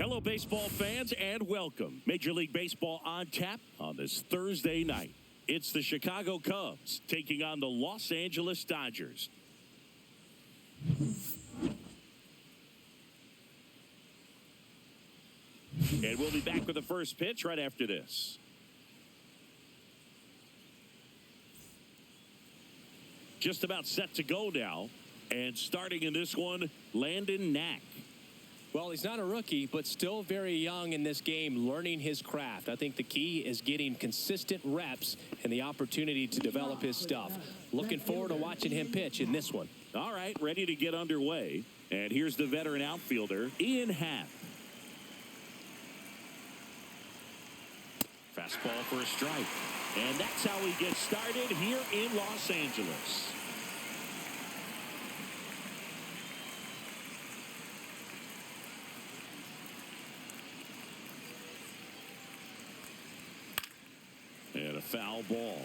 Hello, baseball fans, and welcome. Major League Baseball on tap on this Thursday night. It's the Chicago Cubs taking on the Los Angeles Dodgers. And we'll be back with the first pitch right after this. Just about set to go now. And starting in this one, Landon Knack. Well, he's not a rookie, but still very young in this game, learning his craft. I think the key is getting consistent reps and the opportunity to develop his stuff. Looking forward to watching him pitch in this one. All right, ready to get underway. And here's the veteran outfielder, Ian Happ. Fastball for a strike. And that's how we get started here in Los Angeles. And a foul ball.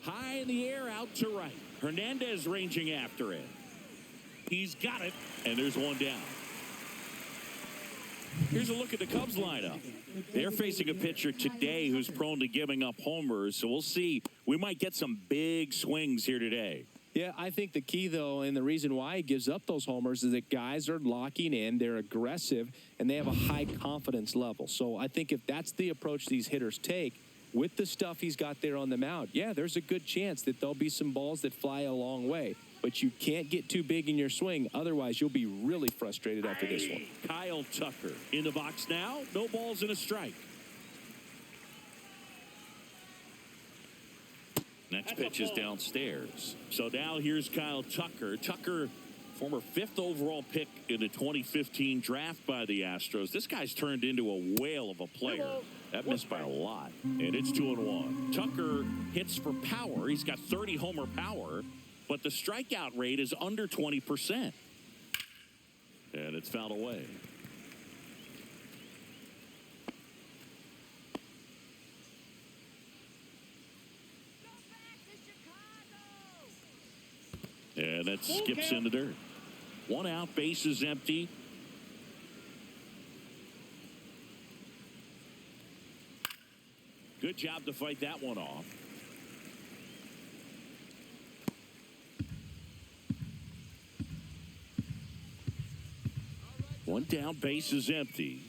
High in the air, out to right. Hernandez ranging after it. He's got it, and there's one down. Here's a look at the Cubs lineup. They're facing a pitcher today who's prone to giving up homers, so we'll see. We might get some big swings here today. Yeah, I think the key, though, and the reason why he gives up those homers is that guys are locking in, they're aggressive, and they have a high confidence level. So I think if that's the approach these hitters take, with the stuff he's got there on the mound, yeah, there's a good chance that there'll be some balls that fly a long way. But you can't get too big in your swing. Otherwise, you'll be really frustrated after this one. Kyle Tucker in the box now. No balls and a strike. Next pitch is downstairs. So now here's Kyle Tucker. Tucker, former 5th overall pick in the 2015 draft by the Astros. This guy's turned into a whale of a player. That missed by a lot. And it's 2-1. Tucker hits for power. He's got 30 homer power. But the strikeout rate is under 20%. And it's fouled away. And that skips in the dirt. 1 out, base is empty. Good job to fight that one off. One down, base is empty.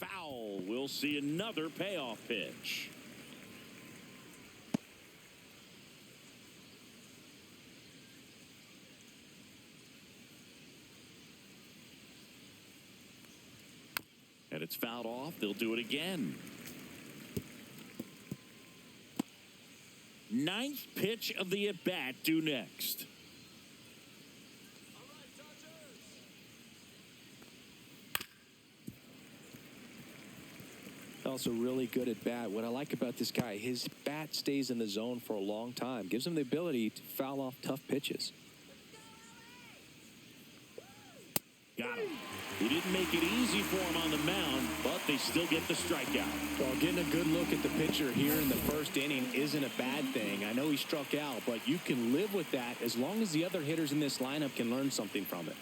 Foul. We'll see another payoff pitch. And it's fouled off. They'll do it again. 9th pitch of the at-bat due next. Also really good at bat. What I like about this guy, his bat stays in the zone for a long time. Gives him the ability to foul off tough pitches. Got him. He didn't make it easy for him on the mound, but they still get the strikeout. Well, getting a good look at the pitcher here in the first inning isn't a bad thing. I know he struck out, but you can live with that as long as the other hitters in this lineup can learn something from it.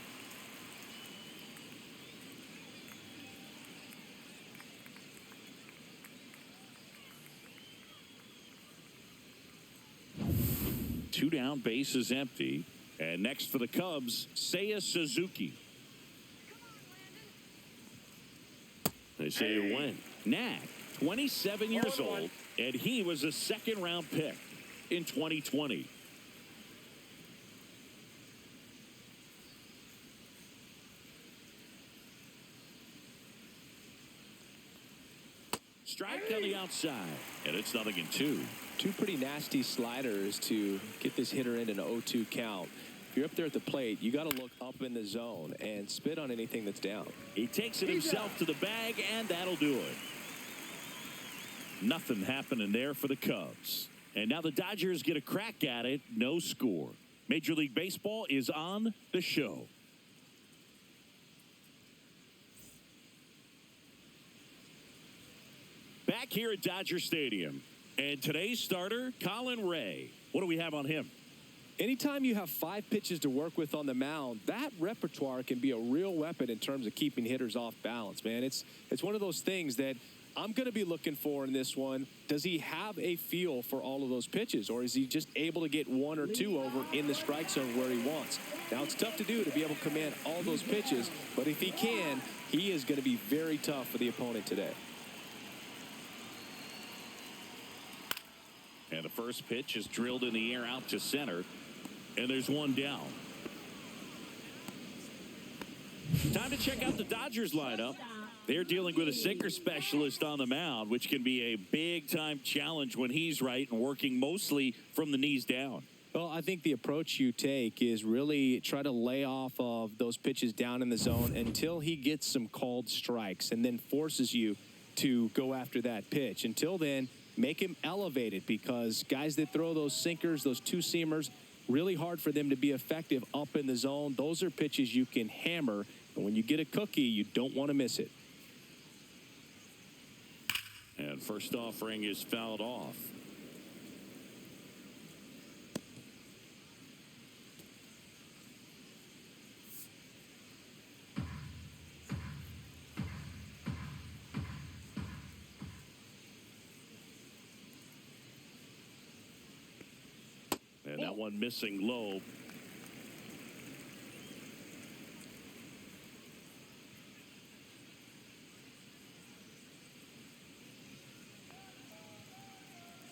Two down, base is empty. And next for the Cubs, Seiya Suzuki. They say he went. Knack, 27 years old, and he was a 2nd-round pick in 2020. Strike on the outside, and it's 0-2. Two pretty nasty sliders to get this hitter in an 0-2 count. If you're up there at the plate, you got to look up in the zone and spit on anything that's down. He takes it himself to the bag, and that'll do it. Nothing happening there for the Cubs. And now the Dodgers get a crack at it. No score. Major League Baseball is on the show. Back here at Dodger Stadium. And today's starter, Colin Ray. What do we have on him? Anytime you have 5 pitches to work with on the mound, that repertoire can be a real weapon in terms of keeping hitters off balance, man. It's one of those things that I'm going to be looking for in this one. Does he have a feel for all of those pitches, or is he just able to get 1 or 2 over in the strike zone where he wants? Now, it's tough to do to be able to command all those pitches, but if he can, he is going to be very tough for the opponent today. And the first pitch is drilled in the air out to center. And there's one down. Time to check out the Dodgers lineup. They're dealing with a sinker specialist on the mound, which can be a big-time challenge when he's right and working mostly from the knees down. Well, I think the approach you take is really try to lay off of those pitches down in the zone until he gets some called strikes and then forces you to go after that pitch. Until then, make him elevated, because guys that throw those sinkers, those two-seamers, really hard for them to be effective up in the zone. Those are pitches you can hammer, and when you get a cookie, you don't want to miss it. And first offering is fouled off. And that one missing low.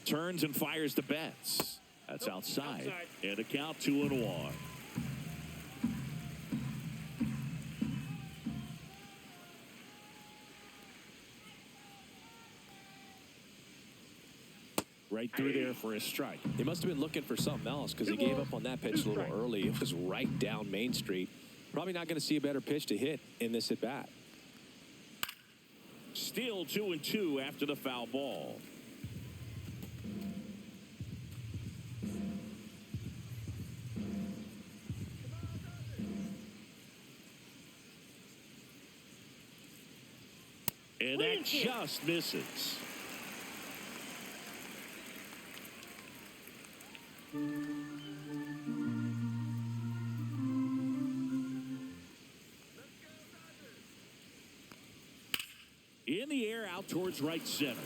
Turns and fires the bats. That's outside. And a count 2-1. Right through there for a strike. He must have been looking for something else, because he gave up on that pitch a little early. It was right down Main Street. Probably not going to see a better pitch to hit in this at bat. Still 2-2 after the foul ball. And that just misses. In the air out towards right center.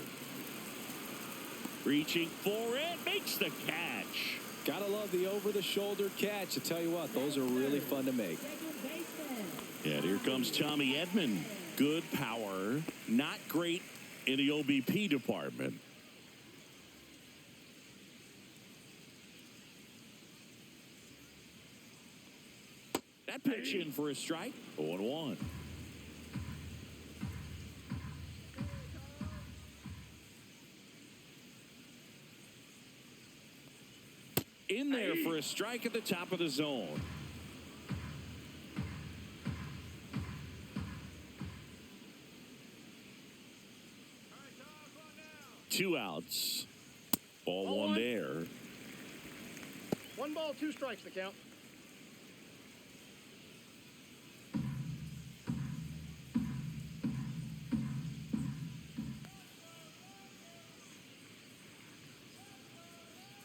Reaching for it, makes the catch. Gotta love the over-the-shoulder catch. I tell you what, those are really fun to make. And here comes Tommy Edman. Good power, not great in the OBP department. That pitch in for a strike. 0-1. In there for a strike at the top of the zone. Two outs. Ball one there. 1 ball, 2 strikes the count.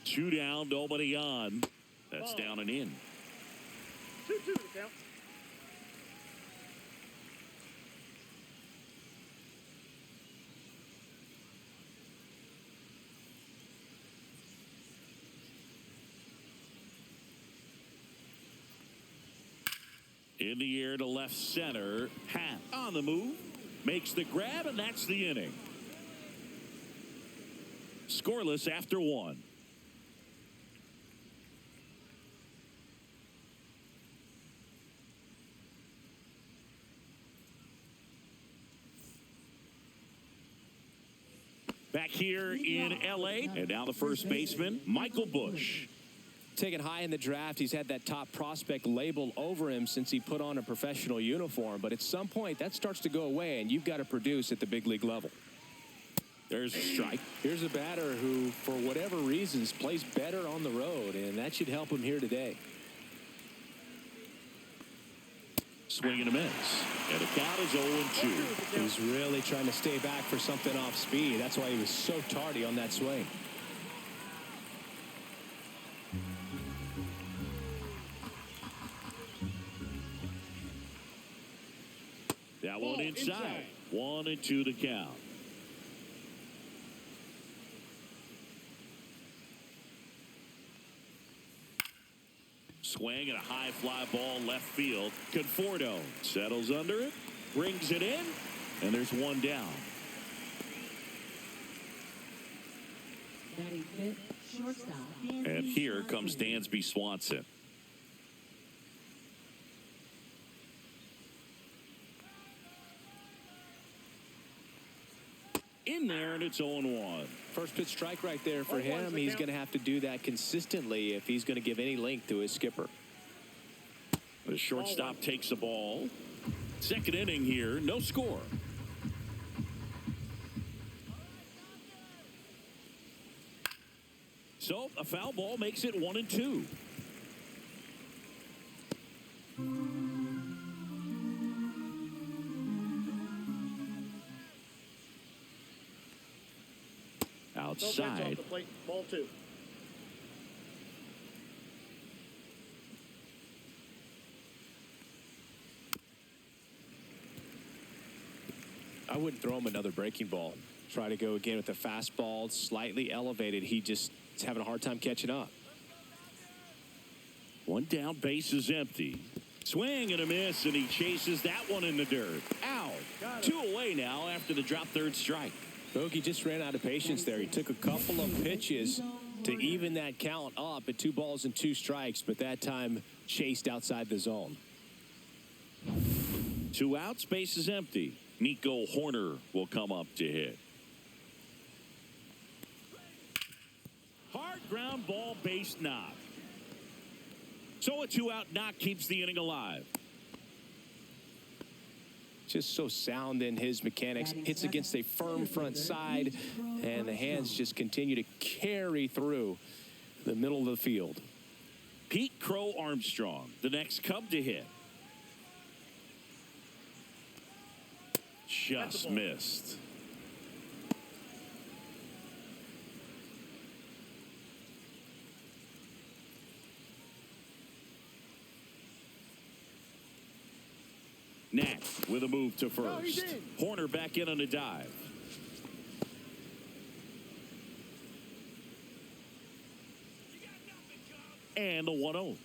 Two down, nobody on. That's down and in. 2-2 the count. In the air to left center. Hat on the move. Makes the grab, and that's the inning. Scoreless after 1. Back here in L.A. And now the first baseman, Michael Busch. Taken high in the draft, he's had that top prospect label over him since he put on a professional uniform. But at some point, that starts to go away, and you've got to produce at the big league level. There's a strike. Here's a batter who, for whatever reasons, plays better on the road, and that should help him here today. Swing and a miss. And the count is 0-2. He's really trying to stay back for something off speed. That's why he was so tardy on that swing. That one inside. 1-2 to count. Swing and a high fly ball left field. Conforto settles under it, brings it in, and there's one down. And here comes Dansby Swanson. In there, and it's 0-1. First pitch strike right there for him. He's going to have to do that consistently if he's going to give any length to his skipper. The shortstop takes the ball. Second inning here, no score. So a foul ball makes it 1-2. Outside. Ball 2. I wouldn't throw him another breaking ball. Try to go again with the fastball, slightly elevated. He just is having a hard time catching up. One down, base is empty. Swing and a miss, and he chases that one in the dirt. Out. 2 away now after the drop third strike. Bogey just ran out of patience there. He took a couple of pitches to even that count up at 2 balls and 2 strikes, but that time chased outside the zone. 2 outs, base is empty. Nico Horner will come up to hit. Hard ground ball, base knock. So a 2-out knock keeps the inning alive. Just so sound in his mechanics. Hits against a firm front side, and the hands just continue to carry through the middle of the field. Pete Crow Armstrong, the next Cub to hit. Just missed. Knack with a move to first. Horner back in on a dive. And the 1-0.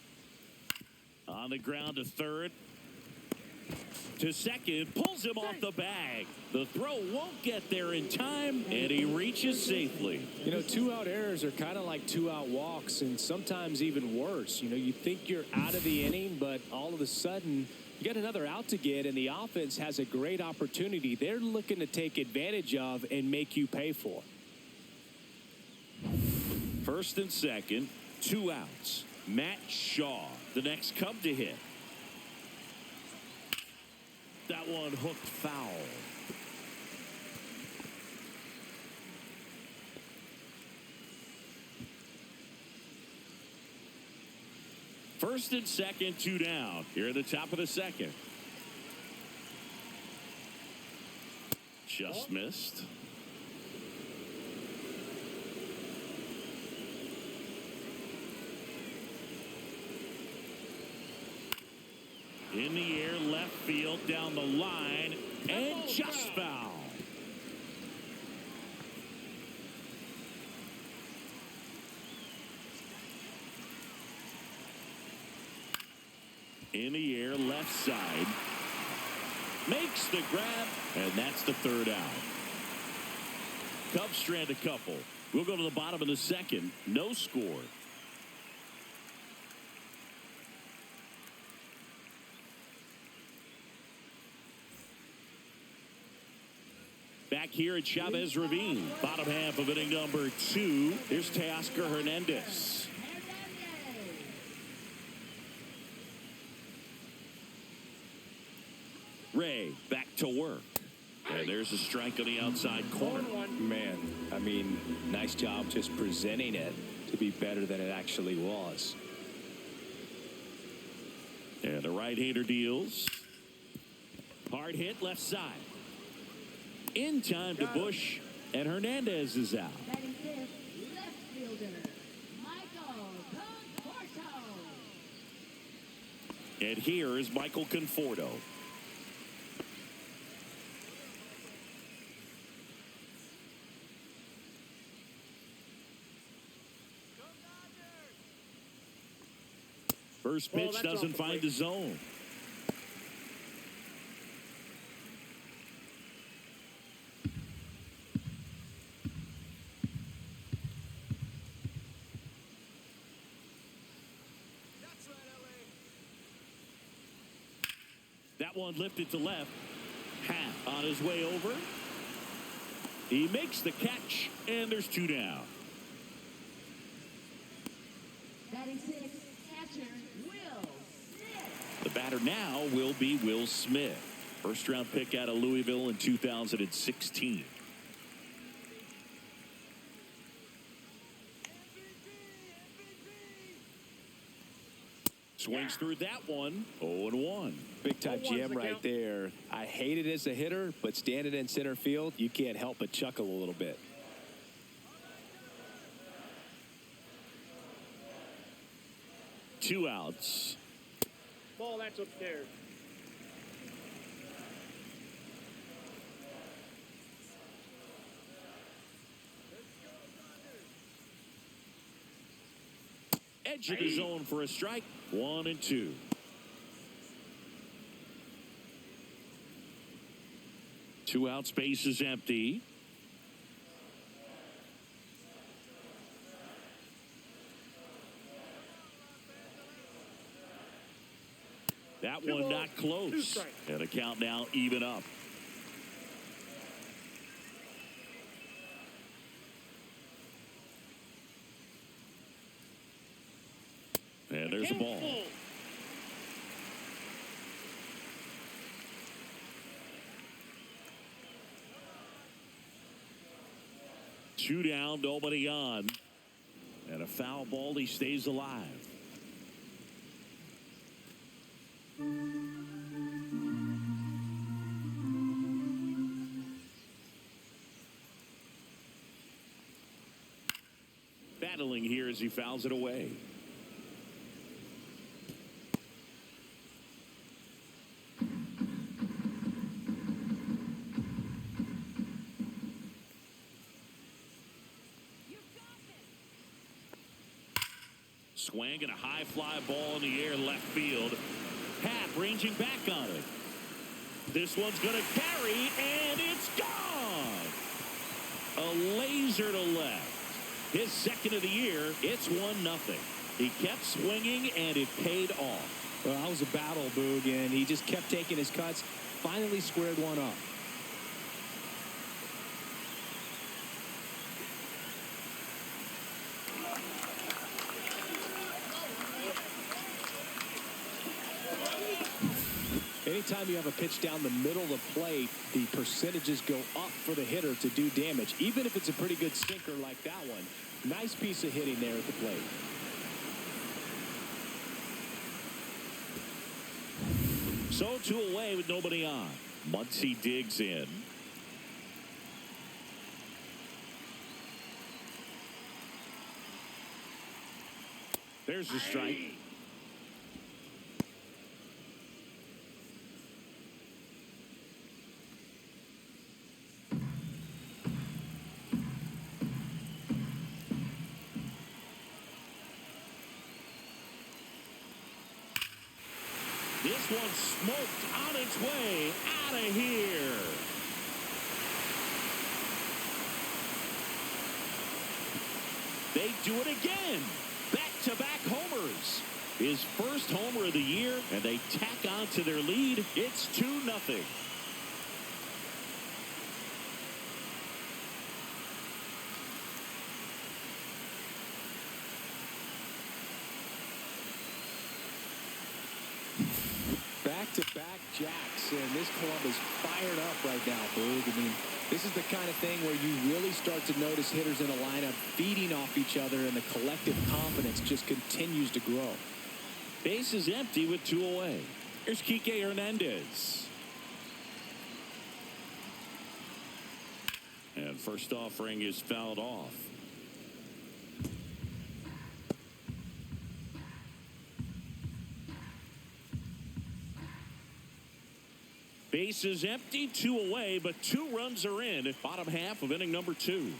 On the ground to third. To second. Pulls him off the bag. The throw won't get there in time, and he reaches safely. You know, 2-out errors are kind of like 2-out walks, and sometimes even worse. You know, you think you're out of the inning, but all of a sudden you got another out to get, and the offense has a great opportunity they're looking to take advantage of and make you pay for. First and second, 2 outs. Matt Shaw, the next Cub to hit. That one hooked foul. First and second, 2 down. Here at the top of the second. Just missed. In the air, left field, down the line, and just foul. In the air, left side. Makes the grab, and that's the 3rd out. Cubs strand a couple. We'll go to the bottom of the second. No score. Back here at Chavez Ravine, bottom half of inning number 2. Here's Teoscar Hernandez. Ray back to work. And there's a strike on the outside corner. Man, I mean, nice job just presenting it to be better than it actually was. And the right-hander deals. Hard hit left side. In time to Bush, and Hernandez is out. Batting fifth, left fielder, Michael Conforto. And here is Michael Conforto. First pitch doesn't find the zone. That one lifted to left. Half on his way over. He makes the catch, and there's 2 down. Batting sixth, catcher, Will Smith. The batter now will be Will Smith. First-round pick out of Louisville in 2016. Swings through that one. 0-1. Big time jam right there. I hate it as a hitter, but standing in center field, you can't help but chuckle a little bit. Two outs. Ball, that's upstairs. Edge of the zone for a strike. 1-2. Two out, space is empty. That one not close. And a count now even up. And there's a ball. Two down, nobody on. And a foul ball, he stays alive. Battling here as he fouls it away. Swing and a high fly ball in the air left field. Happ ranging back on it. This one's going to carry, and it's gone. A laser to left. His second of the year. It's 1-0. He kept swinging, and it paid off. Well, that was a battle, Boog, and he just kept taking his cuts. Finally squared one up. Anytime you have a pitch down the middle of the plate, the percentages go up for the hitter to do damage, even if it's a pretty good sinker like that one. Nice piece of hitting there at the plate. So 2 away with nobody on. Muncy digs in. There's the strike. This one's smoked on its way out of here. They do it again. Back-to-back homers. His first homer of the year, and they tack on to their lead. It's 2-0. Back-to-back jacks, and this club is fired up right now, Boog. I mean, this is the kind of thing where you really start to notice hitters in a lineup feeding off each other, and the collective confidence just continues to grow. Base is empty with 2 away. Here's Kike Hernandez. And first offering is fouled off. Base is empty, 2 away, but 2 runs are in at bottom half of inning number 2.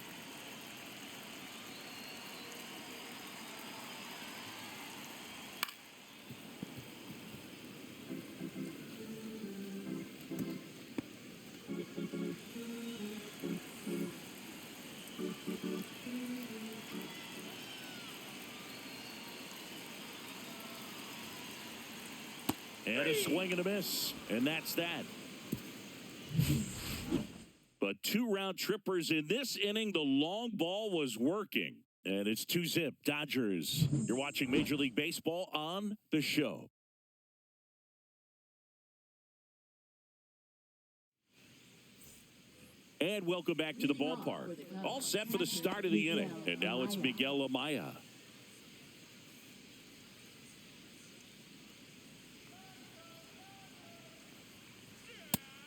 And a swing and a miss. And that's that. But 2 round trippers in this inning. The long ball was working. And it's 2-zip Dodgers. You're watching Major League Baseball on the show. And welcome back to the ballpark. All set for the start of the inning. And now it's Miguel Amaya.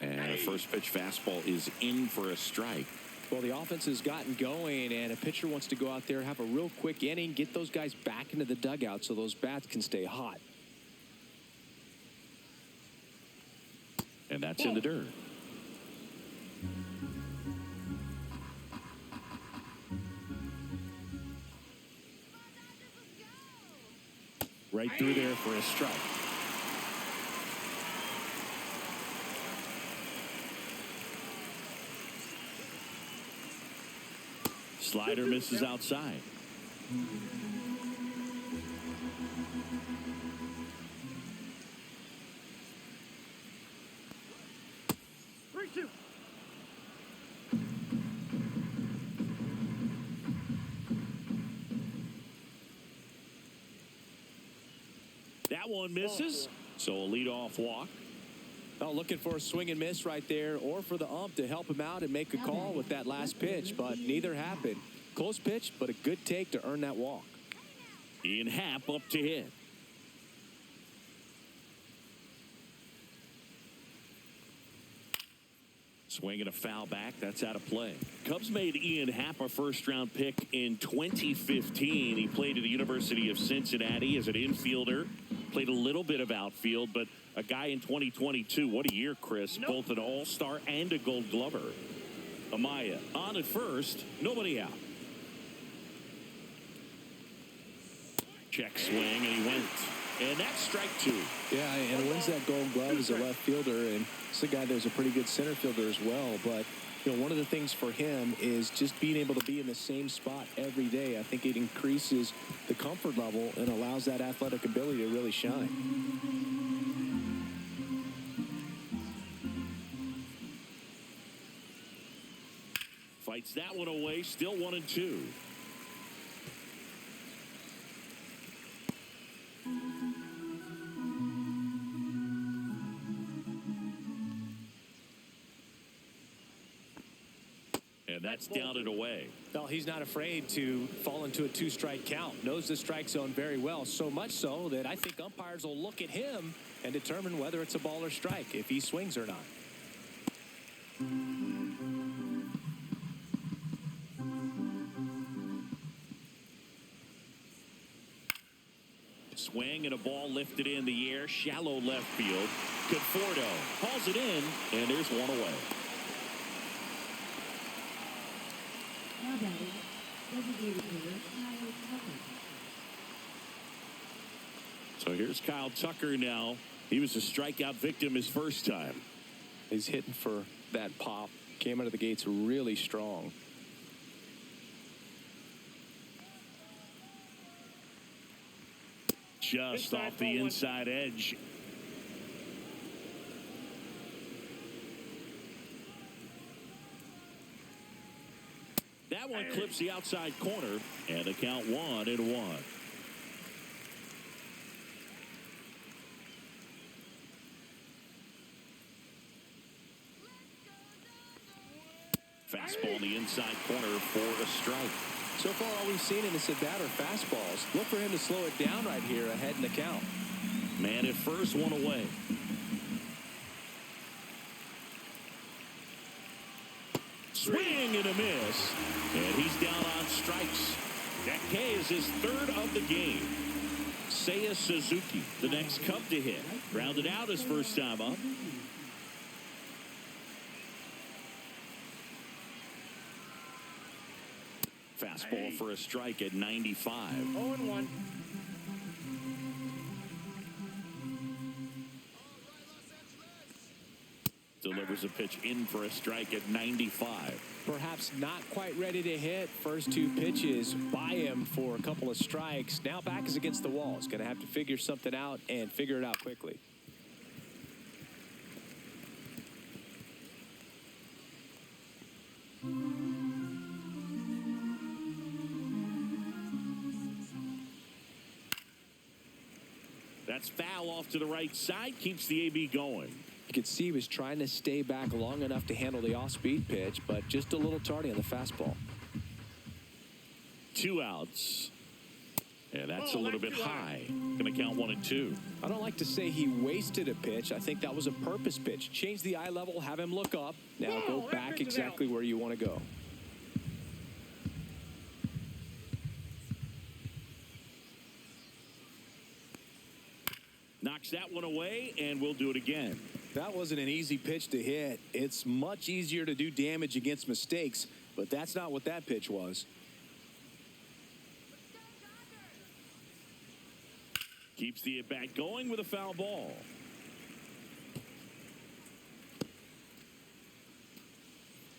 And a first pitch fastball is in for a strike. Well, the offense has gotten going, and a pitcher wants to go out there, have a real quick inning, get those guys back into the dugout so those bats can stay hot. And that's in the dirt. Right through there for a strike. Slider misses outside. 3-2. That one misses. So a leadoff walk. Well, looking for a swing and miss right there, or for the ump to help him out and make a call with that last pitch, but neither happened. Close pitch, but a good take to earn that walk. Ian Happ up to hit. Swing and a foul back. That's out of play. Cubs made Ian Happ a first-round pick in 2015. He played at the University of Cincinnati as an infielder. Played a little bit of outfield, but a guy in 2022. What a year, Chris. Both an all-star and a gold glover. Amaya on at first. Nobody out. Check swing, and he went. And that's strike 2. Yeah, and wins that gold glove as a left fielder, and it's a guy that's a pretty good center fielder as well. But, you know, one of the things for him is just being able to be in the same spot every day. I think it increases the comfort level and allows that athletic ability to really shine. Fights that one away, still 1-2. And that's down and away. Well, he's not afraid to fall into a 2-strike count. Knows the strike zone very well, so much so that I think umpires will look at him and determine whether it's a ball or strike, if he swings or not. Swing and a ball lifted in the air, shallow left field. Conforto hauls it in, and there's one away. Now batting, designated hitter Kyle Tucker. So here's Kyle Tucker now. He was a strikeout victim his first time. He's hitting for that pop. Came out of the gates really strong. Just off the inside edge. That one clips the outside corner, and the count 1-1. Fastball in the inside corner for a strike. So far, all we've seen in this at-bat are fastballs. Look for him to slow it down right here ahead in the count. Man at first, one away. Swing and a miss. And he's down on strikes. That K is his third of the game. Seiya Suzuki, the next Cub to hit. Grounded out his first time up. Fastball for a strike at 95. 0-1. Delivers a pitch in for a strike at 95. Perhaps not quite ready to hit. First two pitches by him for a couple of strikes. Now back is against the wall. He's going to have to figure something out and figure it out quickly. That's foul off to the right side. Keeps the AB going. You could see he was trying to stay back long enough to handle the off-speed pitch, but just a little tardy on the fastball. 2 outs. And that's a little bit high. Going to count 1 and 2. I don't like to say he wasted a pitch. I think that was a purpose pitch. Change the eye level, have him look up. Now go back exactly where you want to go. Knocks that one away, and we'll do it again. That wasn't an easy pitch to hit. It's much easier to do damage against mistakes, but that's not what that pitch was. Keeps the at-bat going with a foul ball.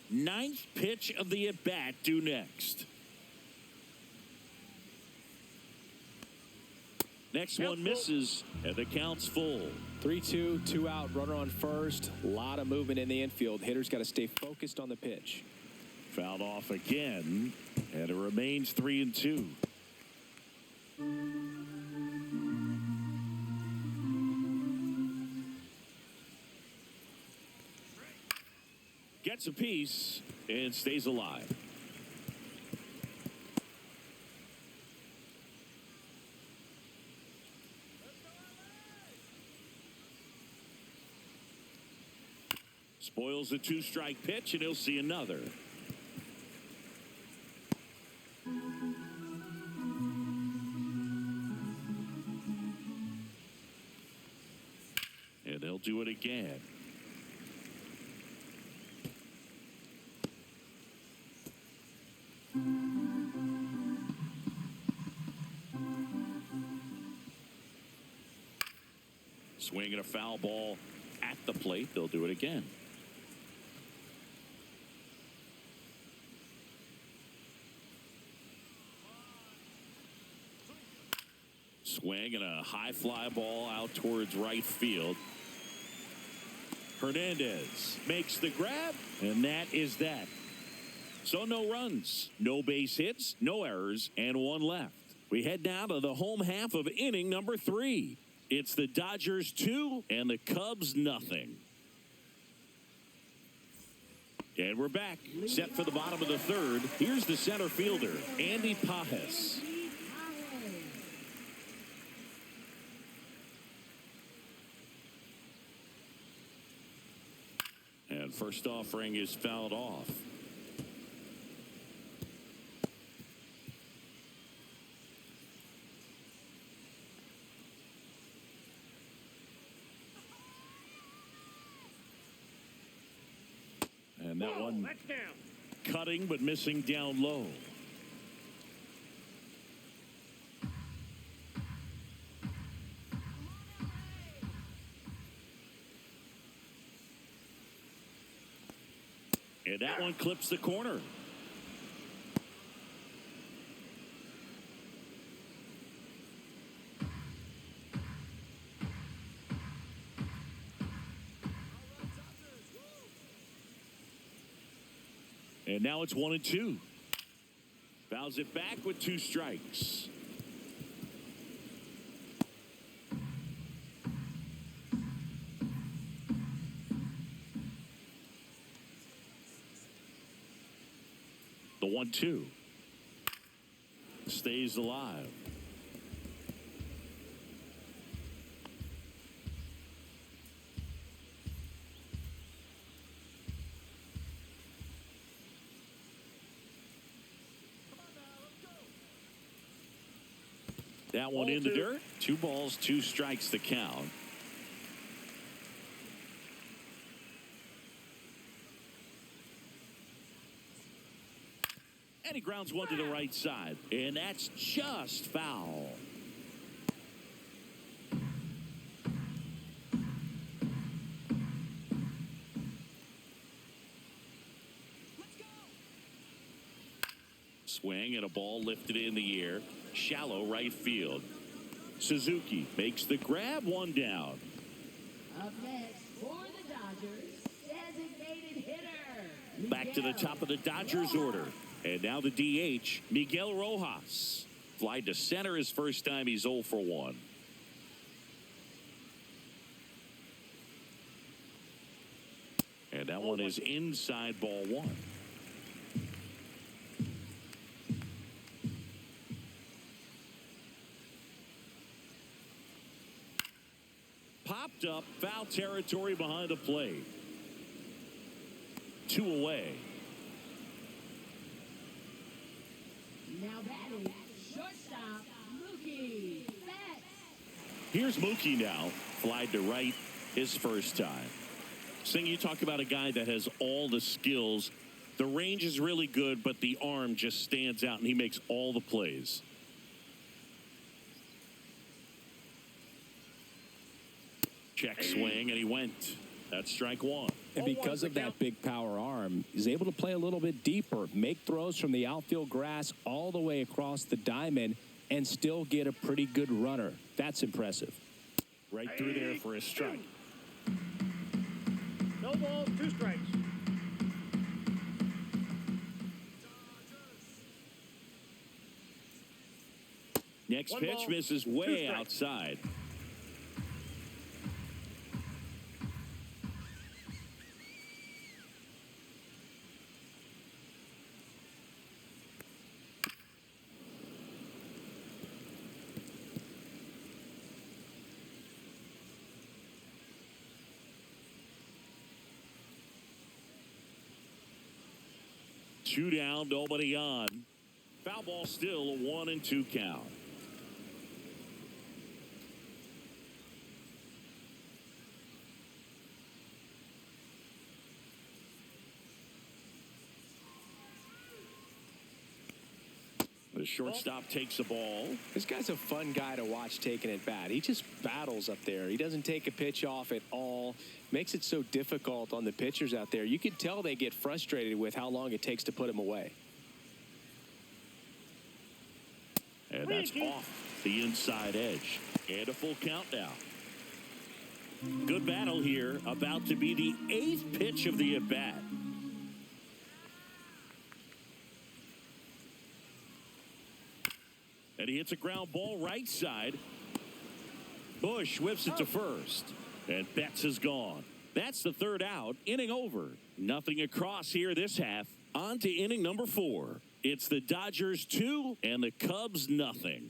Ninth pitch of the at-bat due next. Next one misses, and the count's full. 3-2, 2 out, runner on first. A lot of movement in the infield. Hitter's got to stay focused on the pitch. Fouled off again, and it remains 3-2. Gets a piece and stays alive. Spoils a 2-strike pitch, and he'll see another. And they'll do it again. Swinging a foul ball at the plate. They'll do it again. Swing and a high fly ball out towards right field. Hernandez makes the grab, and that is that. So no runs, no base hits, no errors, and 1 left. We head now to the home half of inning number 3. It's the Dodgers 2 and the Cubs nothing. And we're back, set for the bottom of the 3rd. Here's the center fielder, Andy Pajes. And first offering is fouled off. And that one cutting but missing down low. And that one clips the corner. And now it's 1-2. Fouls it back with 2 strikes. The 1-2 stays alive. That one Ball in the two. dirt. 2 balls, 2 strikes the count. And he grounds one to the right side. And that's just foul. Swing and a ball lifted in the air. Shallow right field. Suzuki makes the grab, 1 down. Up next for the Dodgers, designated hitter. Back to the top of the Dodgers order. And now the DH, Miguel Rojas. Fly to center his first time. He's 0 for 1. And that one is inside, ball 1. Popped up, foul territory behind the plate. 2 away. Now batting, shortstop, Mookie Betts. Here's Mookie now. Fly to right his first time. Sing, you talk about a guy that has all the skills. The range is really good, but the arm just stands out, and he makes all the plays. Check swing, and he went. That's strike 1. And because of that big power arm, he's able to play a little bit deeper, make throws from the outfield grass all the way across the diamond, and still get a pretty good runner. That's impressive. Right through there for a strike. No balls, 2 strikes. Next One pitch ball, misses 2 way strikes. outside. Two down, nobody on. Foul ball still, a 1-2 count. The shortstop takes a ball. This guy's a fun guy to watch taking at bat. He just battles up there. He doesn't take a pitch off at all. Makes it so difficult on the pitchers out there. You can tell they get frustrated with how long it takes to put him away. And that's off the inside edge. And a full count now. Good battle here. About to be the 8th pitch of the at-bat. And he hits a ground ball right side. Bush whips it to first. And Betts is gone. That's the 3rd out. Inning over. Nothing across here this half. On to inning number 4. It's the Dodgers 2 and the Cubs nothing.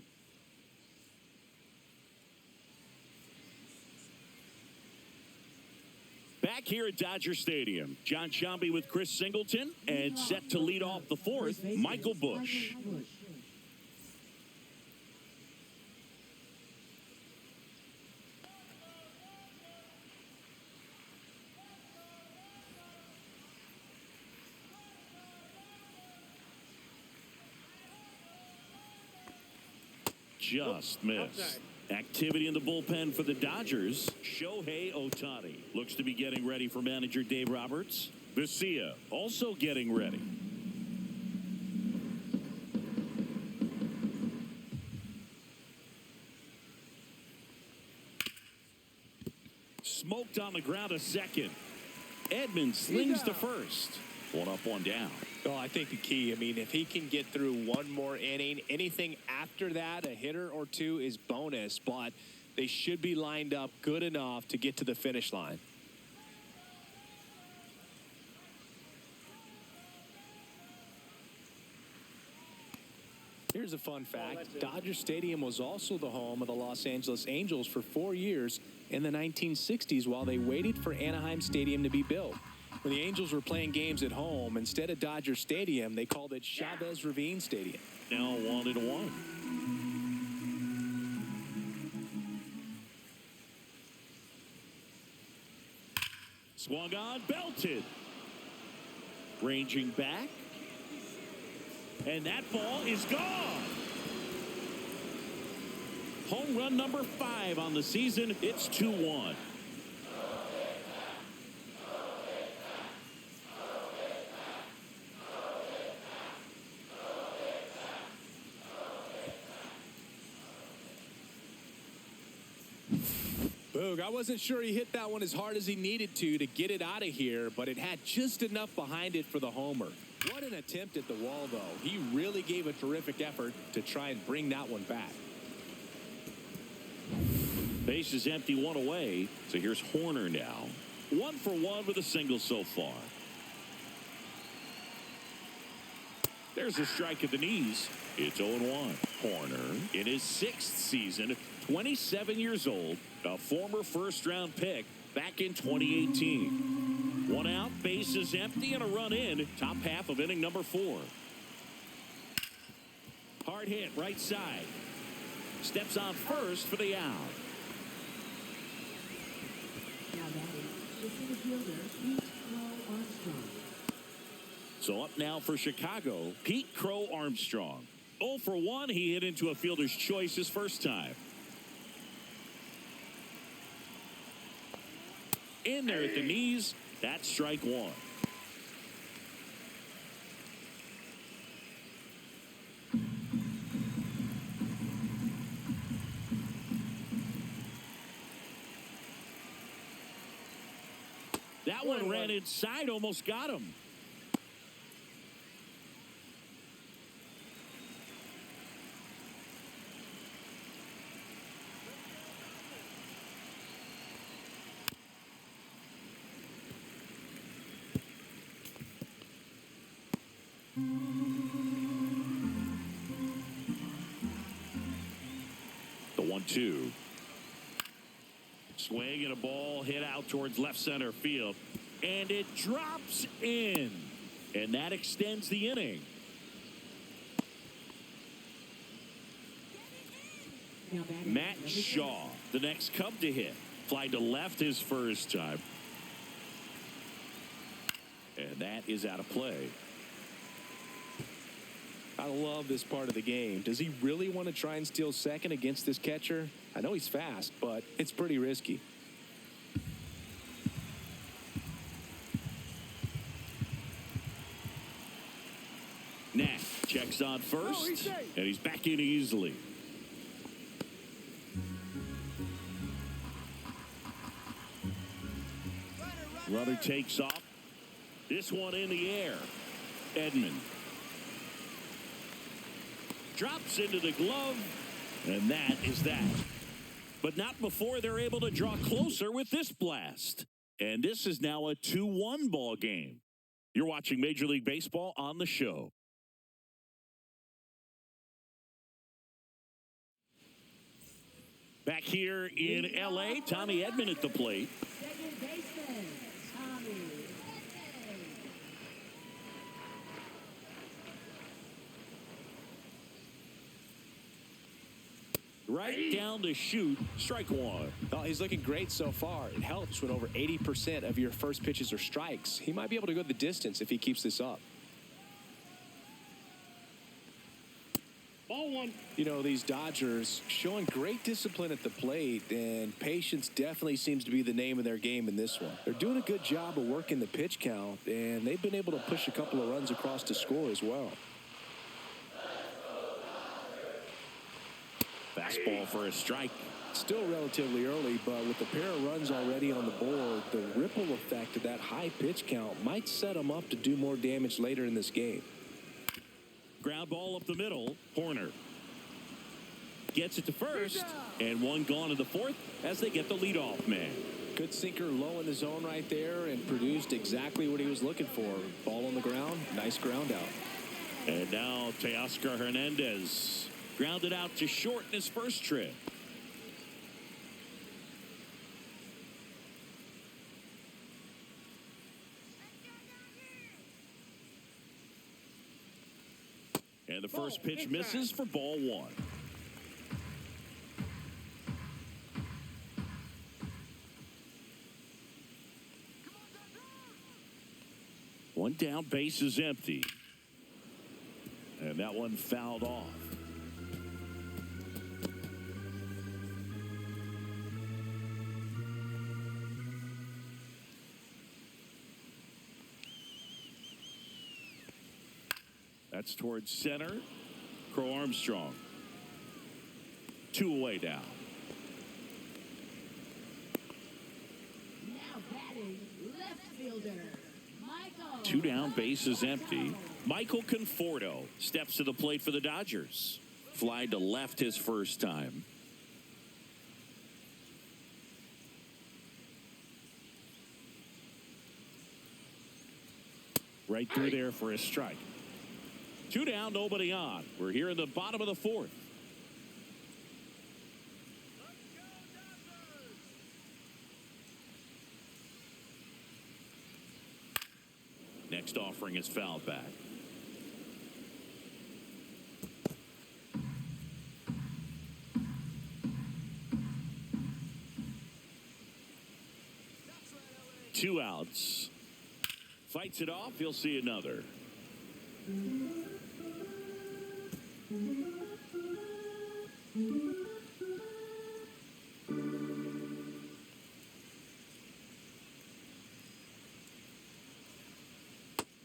Back here at Dodger Stadium, John Sciambi with Chris Singleton, and set to lead off the 4th, Michael Bush. Just missed. Activity in the bullpen for the Dodgers. Shohei Ohtani looks to be getting ready for manager Dave Roberts. Vesia also getting ready. Smoked on the ground, a second. Edmonds slings to first. 1 up, 1 down. Oh, I think the key, I mean, if he can get through one more inning, anything after that, a hitter or 2 is bonus, but they should be lined up good enough to get to the finish line. Here's a fun fact. Dodger Stadium was also the home of the Los Angeles Angels for 4 years in the 1960s while they waited for Anaheim Stadium to be built. When the Angels were playing games at home, instead of Dodger Stadium, they called it Chavez Ravine Stadium. Now 1-1. Swung on, belted. Ranging back. And that ball is gone. Home run number 5 on the season. It's 2-1. Boog, I wasn't sure he hit that one as hard as he needed to get it out of here, but it had just enough behind it for the homer. What an attempt at the wall, though. He really gave a terrific effort to try and bring that one back. Base is empty, 1 away. So here's Horner now. 1 for 1 with a single so far. There's a strike at the knees. It's 0-1. Horner in his 6th season, 27 years old, a former first-round pick back in 2018. 1 out, bases empty, and a run in. Top half of inning number 4. Hard hit, right side. Steps on first for the out. Now batting, the center fielder, Pete Crow Armstrong. So up now for Chicago, Pete Crow Armstrong. 0 for 1, he hit into a fielder's choice his first time. In there at the knees, that's strike 1. That one ran inside, almost got him. The 1-2. Swing and a ball hit out towards left center field. And it drops in. And that extends the inning. Matt Shaw, the next Cub to hit. Fly to left his first time. And that is out of play. I love this part of the game. Does he really want to try and steal second against this catcher? I know he's fast, but it's pretty risky. Knack checks on first, and he's back in easily. Runner takes off. This one in the air. Edman drops into the glove, and that is that. But not before they're able to draw closer with this blast. And this is now a 2-1 ball game. You're watching Major League Baseball on the show. Back here in L.A., Tommy Edman at the plate. Second baseman, Tommy Edman. Right down the chute, strike 1. Oh, he's looking great so far. It helps when over 80% of your first pitches are strikes. He might be able to go the distance if he keeps this up. Ball 1. You know, these Dodgers showing great discipline at the plate, and patience definitely seems to be the name of their game in this one. They're doing a good job of working the pitch count, and they've been able to push a couple of runs across to score as well. Fastball for a strike. Still relatively early, but with the pair of runs already on the board, the ripple effect of that high pitch count might set them up to do more damage later in this game. Ground ball up the middle. Horner gets it to first, and one gone in the 4th as they get the leadoff man. Good sinker low in the zone right there and produced exactly what he was looking for. Ball on the ground, nice ground out. And now Teoscar Hernandez grounded out to short in his first trip. And the first pitch misses for ball 1. One down, base is empty. And that one fouled off. That's towards center. Crow Armstrong. 2 away now. Now batting, left fielder, Michael. 2 down, base is empty. Michael Conforto steps to the plate for the Dodgers. Fly to left his first time. Right through there for a strike. 2 down, nobody on. We're here in the bottom of the 4th. Next offering is fouled back. Two outs. Fights it off. He'll see another.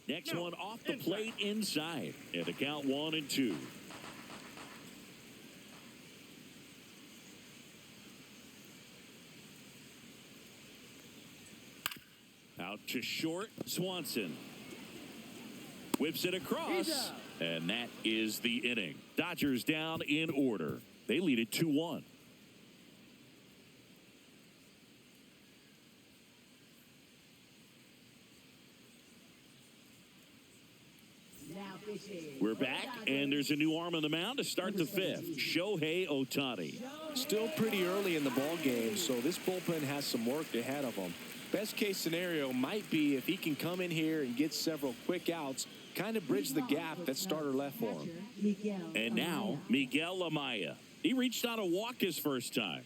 Next one off the plate inside. And the count 1-2. Out to short, Swanson. Whips it across. And that is the inning. Dodgers down in order. They lead it 2-1. We're back, and there's a new arm on the mound to start the 5th. Shohei Ohtani. Still pretty early in the ball game, so this bullpen has some work ahead of them. Best case scenario might be if he can come in here and get several quick outs, kind of bridge the gap that starter left for him. And now, Miguel Amaya. He reached on a walk his first time.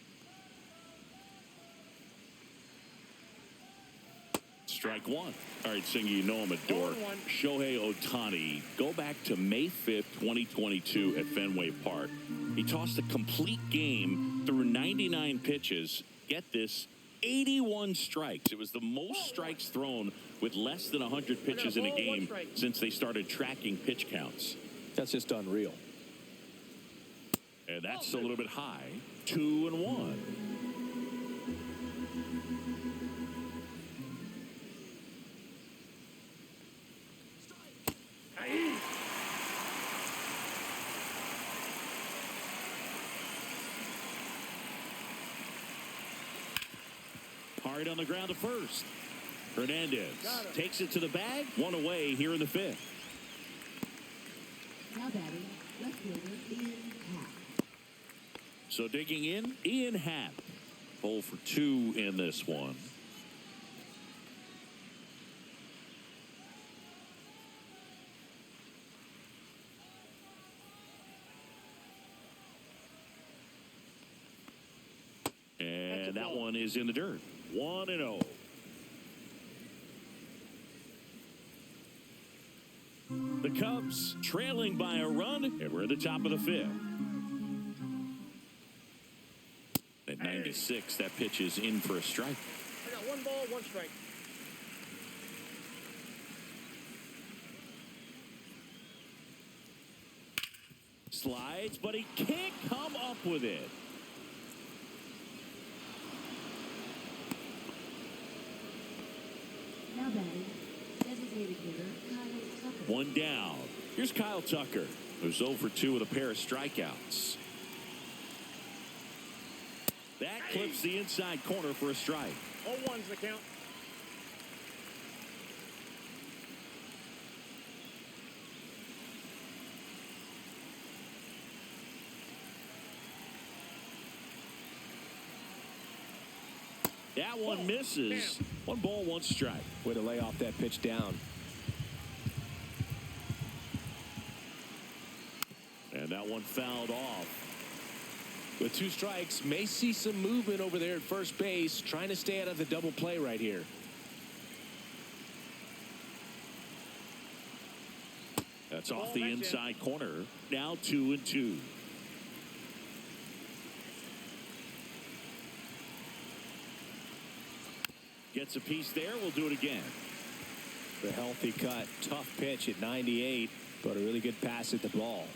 Strike one. All right, Singer, you know him at door. Shohei Ohtani. Go back to May 5th, 2022 at Fenway Park. He tossed a complete game through 99 pitches. Get this, 81 strikes. It was the most strikes thrown with less than 100 pitches in a game since they started tracking pitch counts. That's just unreal. And that's a little bit high. 2-1. Hard on the ground to first. Hernandez takes it to the bag. One away here in the 5th. Now batting, left fielder, Ian Happ. So digging in, Ian Happ. 0 for 2 in this one. And that one is in the dirt. 1-0. The Cubs trailing by a run, and we're at the top of the 5th. At 96, that pitch is in for a strike. I got 1 ball, 1 strike. Slides, but he can't come up with it. Now batting, designated hitter, Kyle Tucker. 1 down. Here's Kyle Tucker, who's 0 for 2 with a pair of strikeouts. That clips the inside corner for a strike. 0-1's the count. That one misses. 1 ball, 1 strike. Way to lay off that pitch down. And that one fouled off. With 2 strikes, may see some movement over there at first base, trying to stay out of the double play right here. That's off the inside corner. Now 2-2. Gets a piece there. We'll do it again. The healthy cut. Tough pitch at 98, but a really good pass at the ball.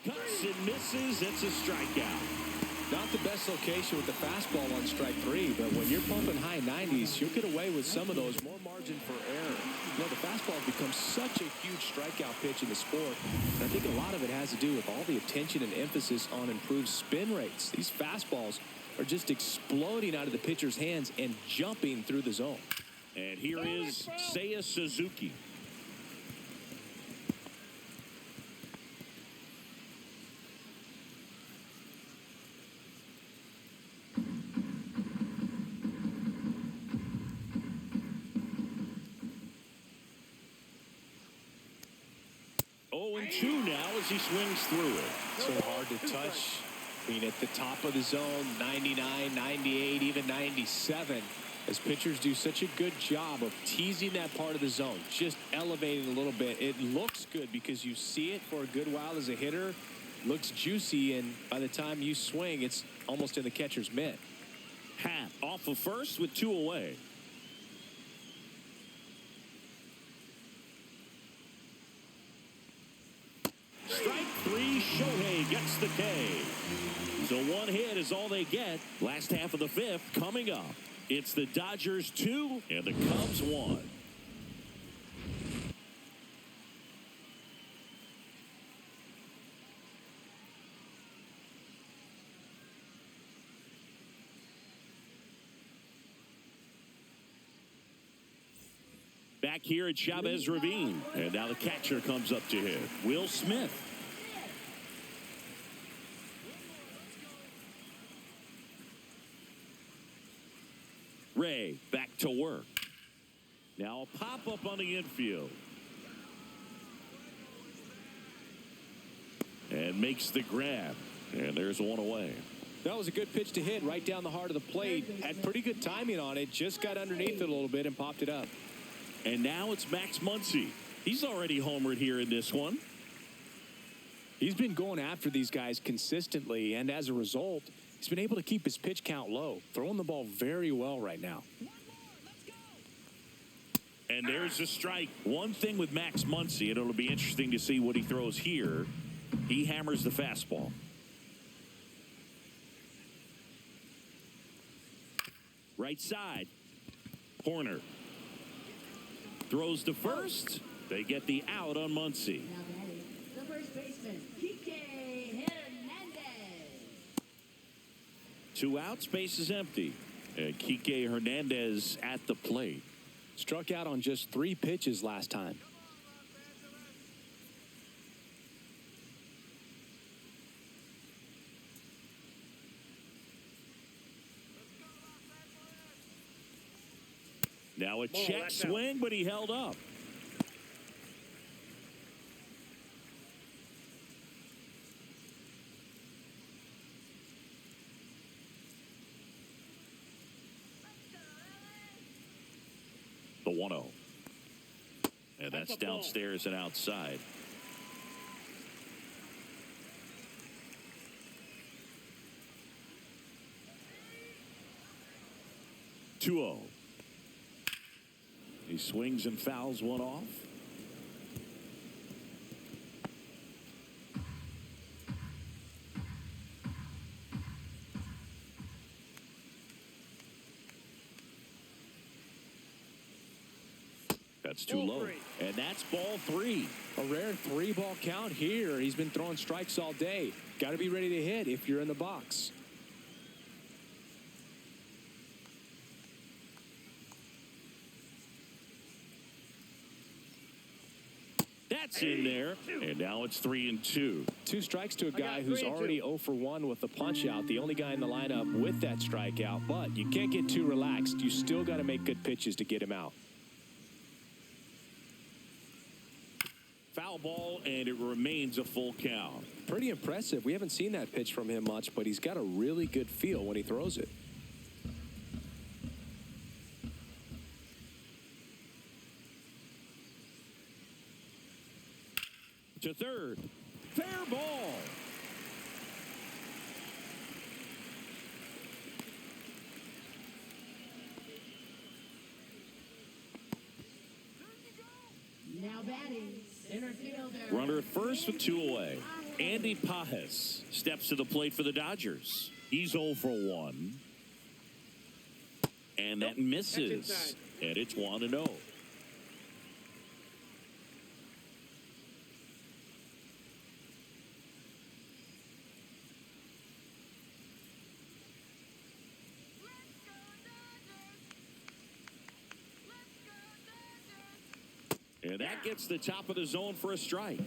Cuts and misses. It's a strikeout. Not the best location with the fastball on strike 3, but when you're pumping high 90s, you'll get away with some of those. More margin for error. You know, the fastball becomes such a huge strikeout pitch in the sport. And I think a lot of it has to do with all the attention and emphasis on improved spin rates. These fastballs are just exploding out of the pitcher's hands and jumping through the zone. And here is Seiya Suzuki. As he swings through it. So hard to touch. I mean, at the top of the zone, 99, 98, even 97. As pitchers do such a good job of teasing that part of the zone, just elevating a little bit. It looks good because you see it for a good while as a hitter. Looks juicy, and by the time you swing, it's almost in the catcher's mitt. Hat off of first with 2 away. Strike 3, Shohei gets the K. So 1 hit is all they get. Last half of the 5th coming up. It's the Dodgers 2 and the Cubs 1. Back here at Chavez Ravine. And now the catcher comes up to hit. Will Smith. Ray back to work. Now a pop-up on the infield. And makes the grab. And there's 1 away. That was a good pitch to hit right down the heart of the plate. Had pretty good timing on it. Just got underneath it a little bit and popped it up. And now it's Max Muncy. He's already homered here in this one. He's been going after these guys consistently, and as a result, he's been able to keep his pitch count low, throwing the ball very well right now. And there's a strike. One thing with Max Muncy, and it'll be interesting to see what he throws here. He hammers the fastball. Right side. Horner. Throws to first. They get the out on Muncy. Now batting, the first baseman, Kike Hernandez. 2 outs, base is empty. And Kike Hernandez at the plate. Struck out on just 3 pitches last time. Now a check swing, but he held up. The 1-0. And that's downstairs and outside. Two-0. He swings and fouls one off. That's too low. And that's ball 3. A rare 3-ball count here. He's been throwing strikes all day. Got to be ready to hit if you're in the box. That's in there. And now it's 3-2. 2 strikes to a guy who's already 0 for 1 with the punch out. The only guy in the lineup with that strikeout. But you can't get too relaxed. You still got to make good pitches to get him out. Foul ball, and it remains a full count. Pretty impressive. We haven't seen that pitch from him much, but he's got a really good feel when he throws it. to third. Fair ball. Now batting, center fielder. Runner at first with 2 away. Andy Pajes steps to the plate for the Dodgers. He's 0 for 1. And that misses. And it's 1-0. And that gets the top of the zone for a strike.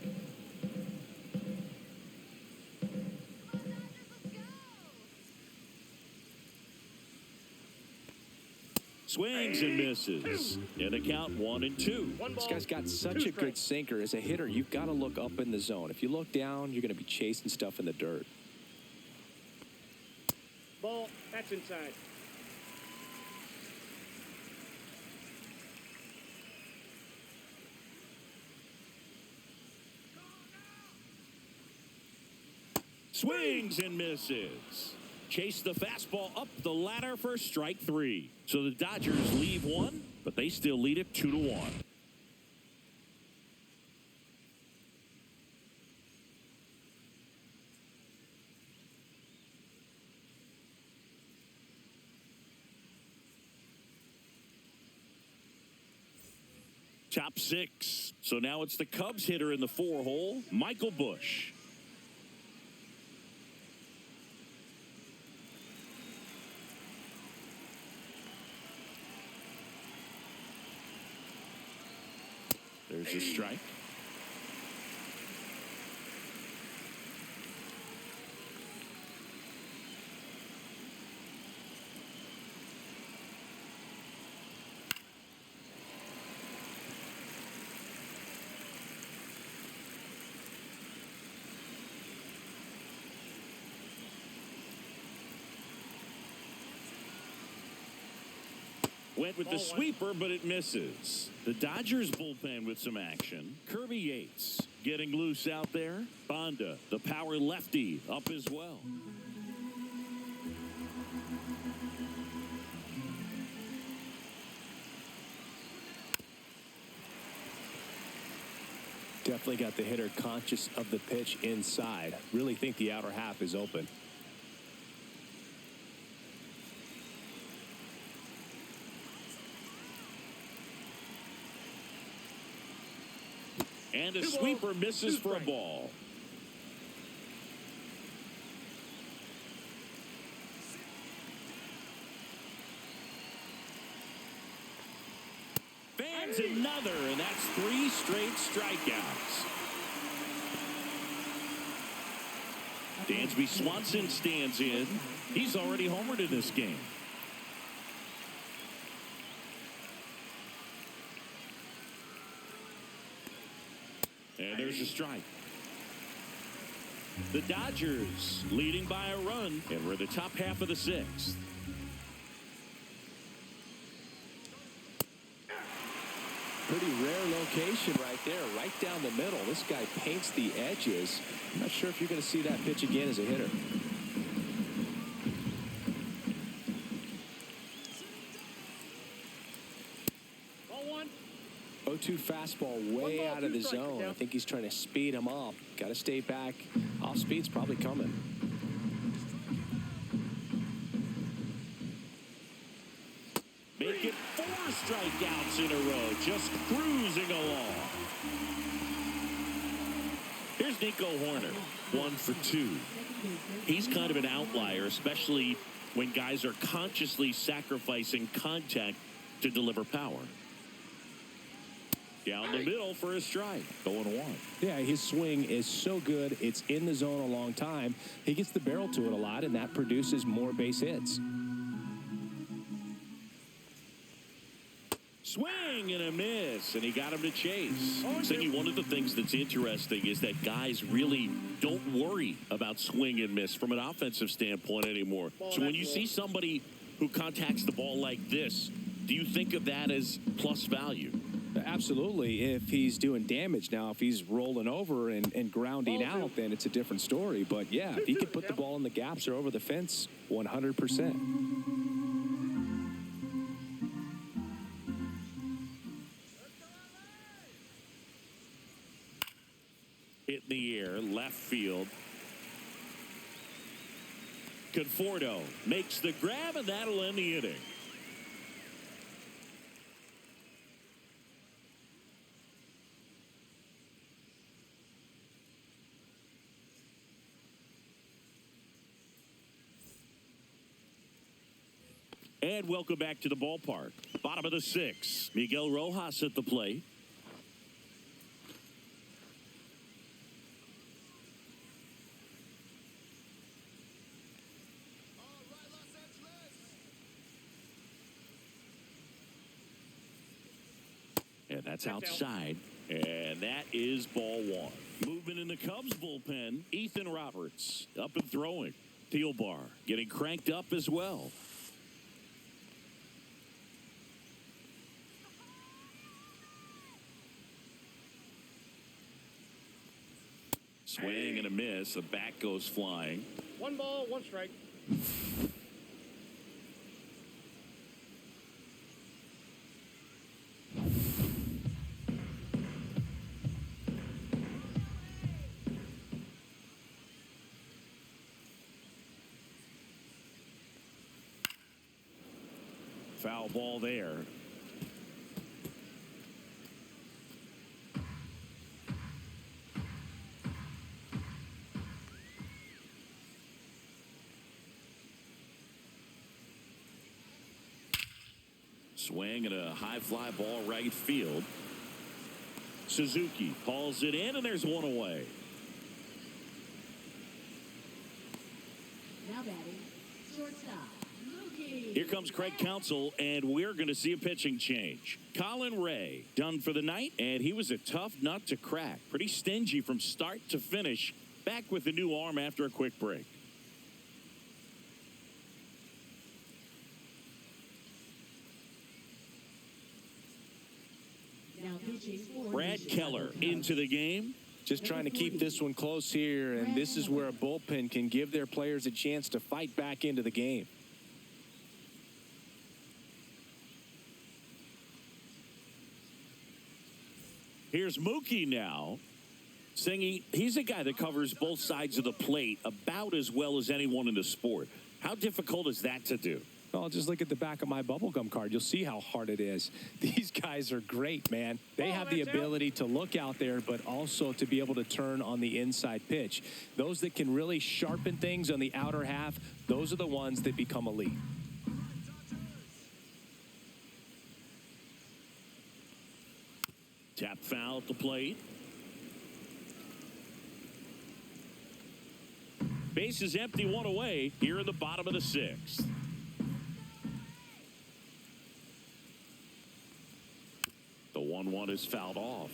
Swings and misses. And a count 1-2. One This ball, guy's got such a good sinker. As a hitter, you've got to look up in the zone. If you look down, you're going to be chasing stuff in the dirt. ball, that's inside. Swings and misses. Chase the fastball up the ladder for strike 3. So the Dodgers leave 1, but they still lead it 2-1. Top 6. So now it's the Cubs hitter in the 4-hole, Michael Busch. There's a strike. Went with the sweeper, but it misses. The Dodgers bullpen with some action. Kirby Yates getting loose out there. Bonda, the power lefty, up as well. Definitely got the hitter conscious of the pitch inside. Really think the outer half is open. And a sweeper misses for a ball. Fans another, and that's 3 straight strikeouts. Dansby Swanson stands in. He's already homered in this game. And there's a strike. The Dodgers leading by a run, and we're the top half of the 6th. Pretty rare location right there, right down the middle. This guy paints the edges. I'm not sure if you're going to see that pitch again as a hitter. Ball 1. 0-2 fastball way out of the zone. I think he's trying to speed him up. Got to stay back. Off speed's probably coming. Make it 4 strikeouts in a row, just cruising along. Here's Nico Horner, 1 for 2. He's kind of an outlier, especially when guys are consciously sacrificing contact to deliver power. Down the middle for a strike, 0-1. Yeah, his swing is so good. It's in the zone a long time. He gets the barrel to it a lot, and that produces more base hits. Swing and a miss, and he got him to chase. Siggy, one of the things that's interesting is that guys really don't worry about swing and miss from an offensive standpoint anymore. So when you see somebody who contacts the ball like this, do you think of that as plus value? absolutely, if he's doing damage. Now, if he's rolling over and grounding out, then it's a different story. But, yeah, if he can put the ball in the gaps or over the fence, 100%. Hit in the air, left field. Conforto makes the grab, and that'll end the inning. And welcome back to the ballpark. Bottom of the 6th. Miguel Rojas at the plate. And that's outside. And that is ball 1. Movement in the Cubs bullpen. Ethan Roberts up and throwing. Thielbar getting cranked up as well. Swing and a miss. The bat goes flying. 1 ball, 1 strike. Foul ball there. Swing and a high fly ball right field. Suzuki hauls it in, and there's one away. Now batting, shortstop, Mookie. Here comes Craig Counsell, and we're going to see a pitching change. Colin Ray done for the night, and he was a tough nut to crack. Pretty stingy from start to finish. Back with the new arm after a quick break. Now pitching for Brad the Keller Chicago Cubs. into the game. Just trying to keep this one close here, and this is where a bullpen can give their players a chance to fight back into the game. Here's Mookie now. Singing, he's a guy that covers both sides of the plate about as well as anyone in the sport. How difficult is that to do? Well, just look at the back of my bubblegum card. You'll see how hard it is. These guys are great, man. They have the ability to look out there, but also to be able to turn on the inside pitch. Those that can really sharpen things on the outer half, those are the ones that become elite. Tap foul at the plate. Base is empty, one away here in the bottom of the 6th. The 1-1 is fouled off.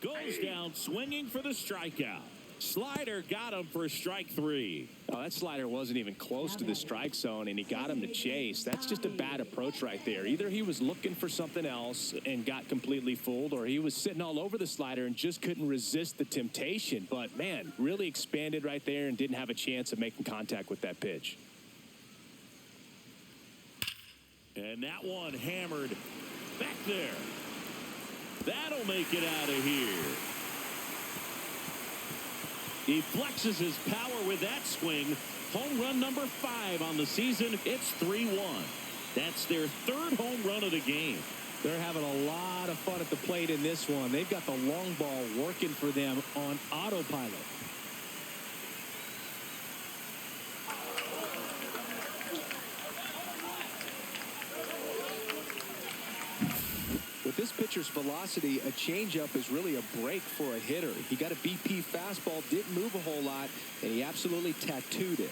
Goes down swinging for the strikeout. Slider got him for strike 3. Oh, that slider wasn't even close to the strike zone, and he got him to chase. That's just a bad approach right there. Either he was looking for something else and got completely fooled, or he was sitting all over the slider and just couldn't resist the temptation. But, man, really expanded right there and didn't have a chance of making contact with that pitch. And that one hammered back there. That'll make it out of here. He flexes his power with that swing. Home run number 5 on the season. It's 3-1. That's their 3rd home run of the game. They're having a lot of fun at the plate in this one. They've got the long ball working for them on autopilot. With this pitcher's velocity, a changeup is really a break for a hitter. He got a BP fastball, didn't move a whole lot, and he absolutely tattooed it.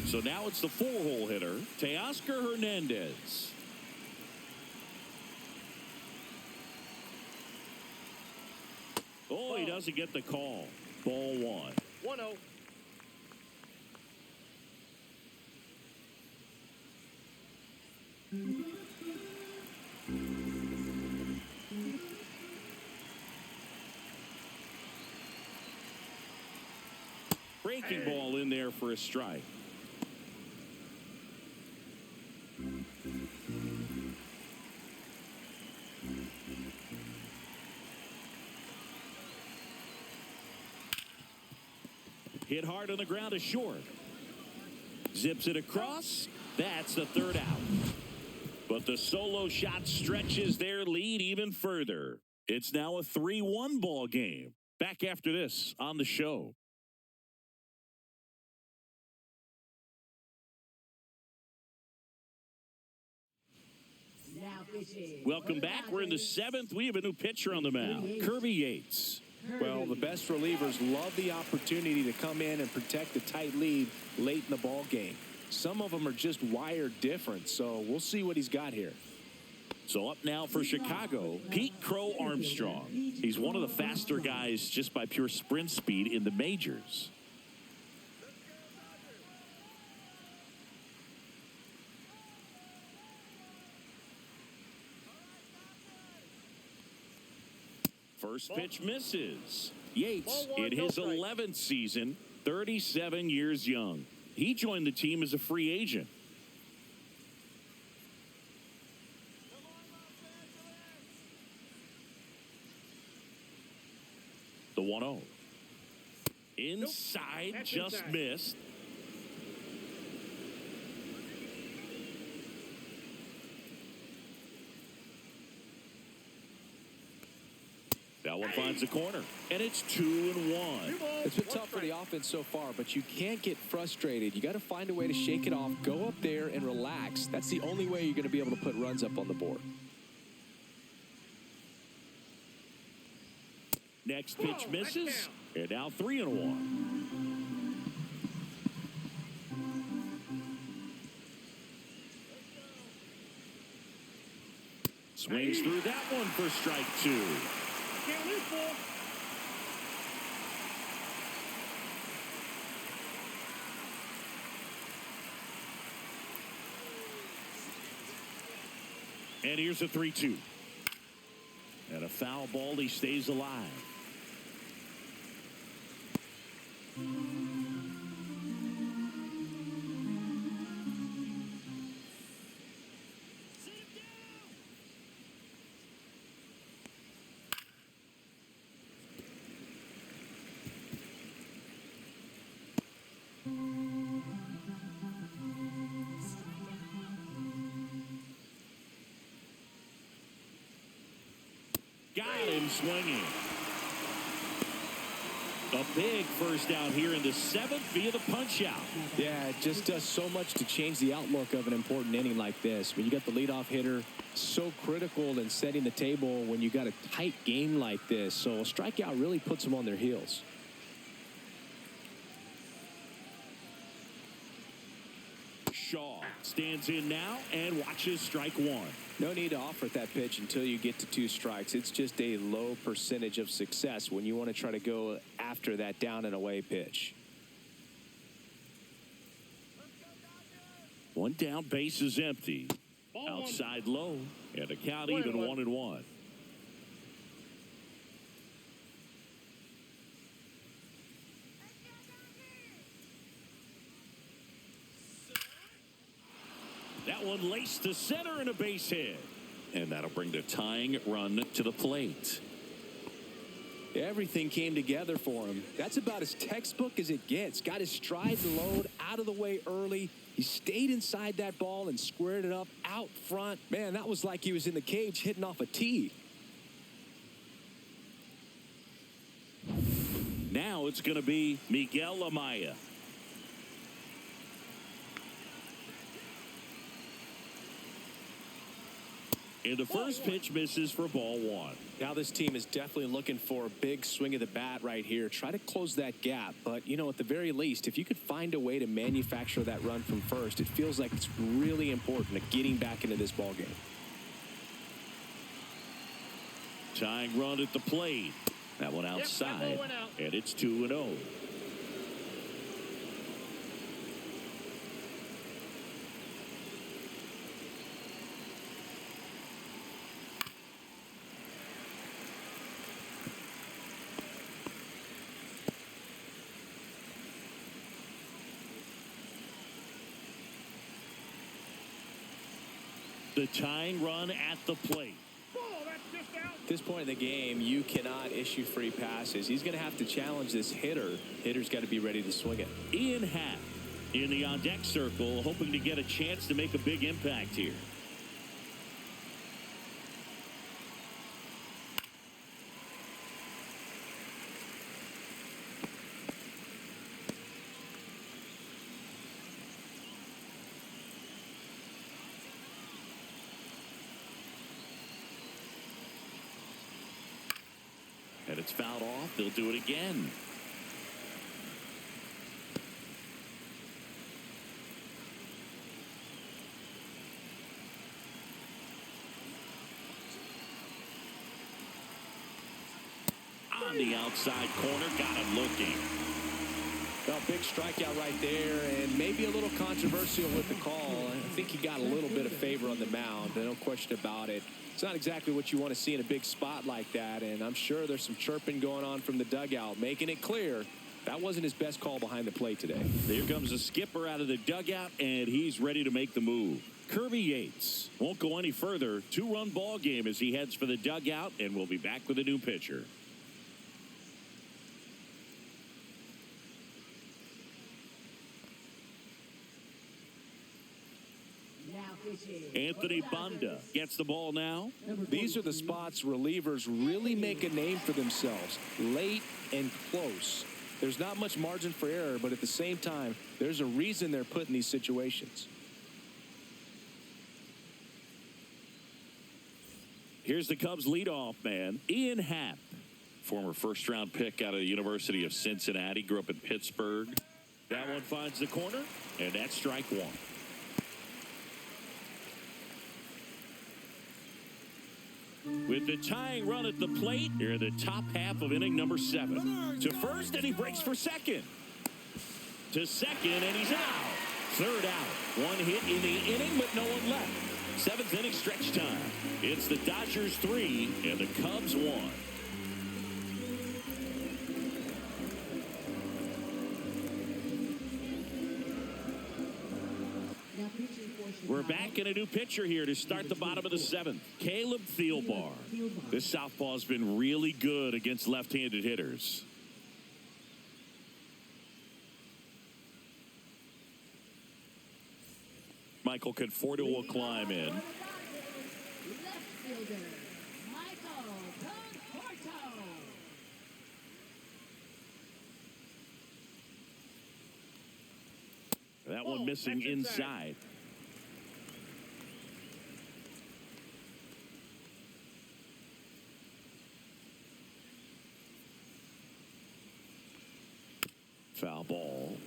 So now it's the 4-hole hitter, Teoscar Hernandez. doesn't get the call. Ball one. 1-0. Breaking ball in there for a strike. Hit hard on the ground to short. Zips it across. That's the third out. But the solo shot stretches their lead even further. It's now a 3-1 ball game. Back after this on the show. Welcome back. We're in the seventh. We have a new pitcher on the mound, Kirby Yates. Well, the best relievers love the opportunity to come in and protect a tight lead late in the ball game. Some of them are just wired different, so we'll see what he's got here. So up now for Chicago, Pete Crow Armstrong. He's one of the faster guys just by pure sprint speed in the majors. First pitch misses. Yates in his 11th season, 37 years young. He joined the team as a free agent. The 1-0. Inside, just missed. That one finds the corner, and it's 2-1. It's been tough for the offense so far, but you can't get frustrated. You got to find a way to shake it off, go up there and relax. That's the only way you're going to be able to put runs up on the board. Next pitch misses, and now 3-1. Swings through that one for strike two. Can't lose, ball. And here's a 3-2. And a foul ball. He stays alive. Got him swinging. A big first out here in the seventh via the punch out. Yeah, it just does so much to change the outlook of an important inning like this. When you got the leadoff hitter, so critical in setting the table when you got a tight game like this. So a strikeout really puts them on their heels. Shaw stands in now and watches strike one. No need to offer at that pitch until you get to 2 strikes. It's just a low percentage of success when you want to try to go after that down and away pitch. One down, base is empty. Outside low, and the count even 1-1. That one laced to center and a base hit. And that'll bring the tying run to the plate. Everything came together for him. That's about as textbook as it gets. Got his stride and load out of the way early. He stayed inside that ball and squared it up out front. Man, that was like he was in the cage hitting off a tee. Now it's going to be Miguel Amaya. And the first pitch misses for ball one. Now this team is definitely looking for a big swing of the bat right here. Try to close that gap. But, you know, at the very least, if you could find a way to manufacture that run from first, it feels like it's really important to getting back into this ball game. Tying run at the plate. That one outside, that ball went out. and it's 2-0. The tying run at the plate. At this point in the game, you cannot issue free passes. He's going to have to challenge this hitter. Hitter's got to be ready to swing it. Ian Happ in the on-deck circle, hoping to get a chance to make a big impact here. And it's fouled off. They'll do it again. On the outside corner, got him looking. Well, big strikeout right there, and maybe a little controversial with the call. I think he got a little bit of favor on the mound. No question about it. It's not exactly what you want to see in a big spot like that, and I'm sure there's some chirping going on from the dugout, making it clear that wasn't his best call behind the plate today. Here comes the skipper out of the dugout, and he's ready to make the move. Kirby Yates won't go any further. 2-run ball game as he heads for the dugout, and we'll be back with a new pitcher. Anthony Banda gets the ball now. These are the spots relievers really make a name for themselves. Late and close. There's not much margin for error, but at the same time, there's a reason they're put in these situations. Here's the Cubs leadoff man, Ian Happ. Former first-round pick out of the University of Cincinnati. Grew up in Pittsburgh. That one finds the corner, and that's strike one. With the tying run at the plate, here in the top half of inning number 7. To first, and he breaks for second. To second, and he's out. Third out. One hit in the inning, but no one left. 7th inning stretch time. It's the Dodgers 3 and the Cubs 1. We're back in a new pitcher here to start the bottom of the 7th. Caleb Thielbar. This southpaw's been really good against left-handed hitters. Michael Conforto will climb in. That one missing inside. Foul ball.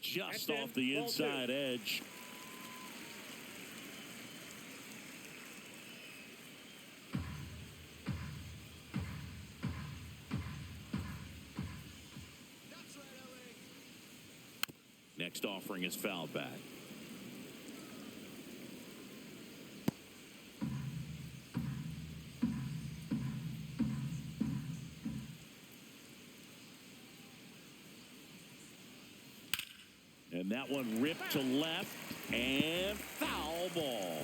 Just off the inside edge. Next offering is fouled back. And that one ripped to left and foul ball.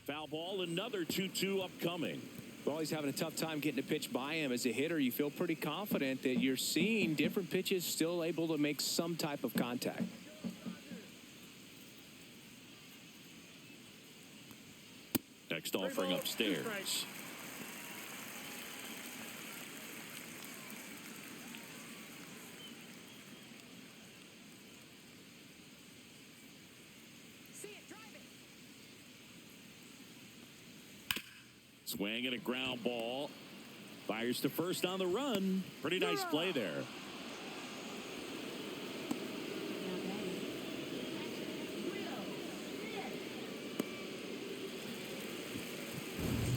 Foul ball, another 2-2 upcoming. Well, he's having a tough time getting a pitch by him. As a hitter, you feel pretty confident that you're seeing different pitches still able to make some type of contact. Next offering upstairs. Swing and a ground ball. Fires to first on the run. Pretty nice play there.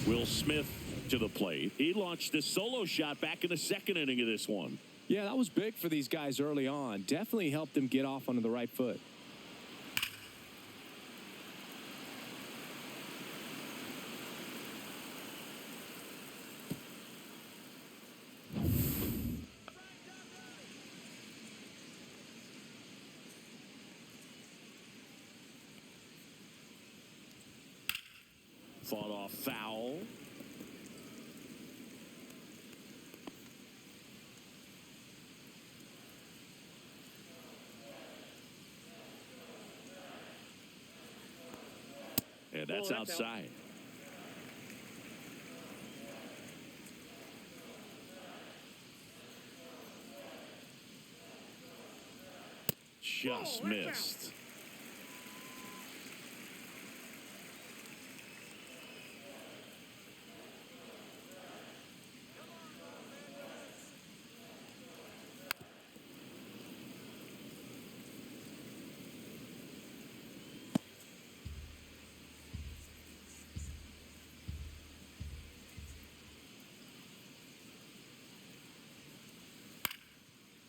Will Smith to the plate. He launched a solo shot back in the second inning of this one. Yeah, that was big for these guys early on. Definitely helped them get off onto the right foot. Fought off foul. And that's outside. Just missed.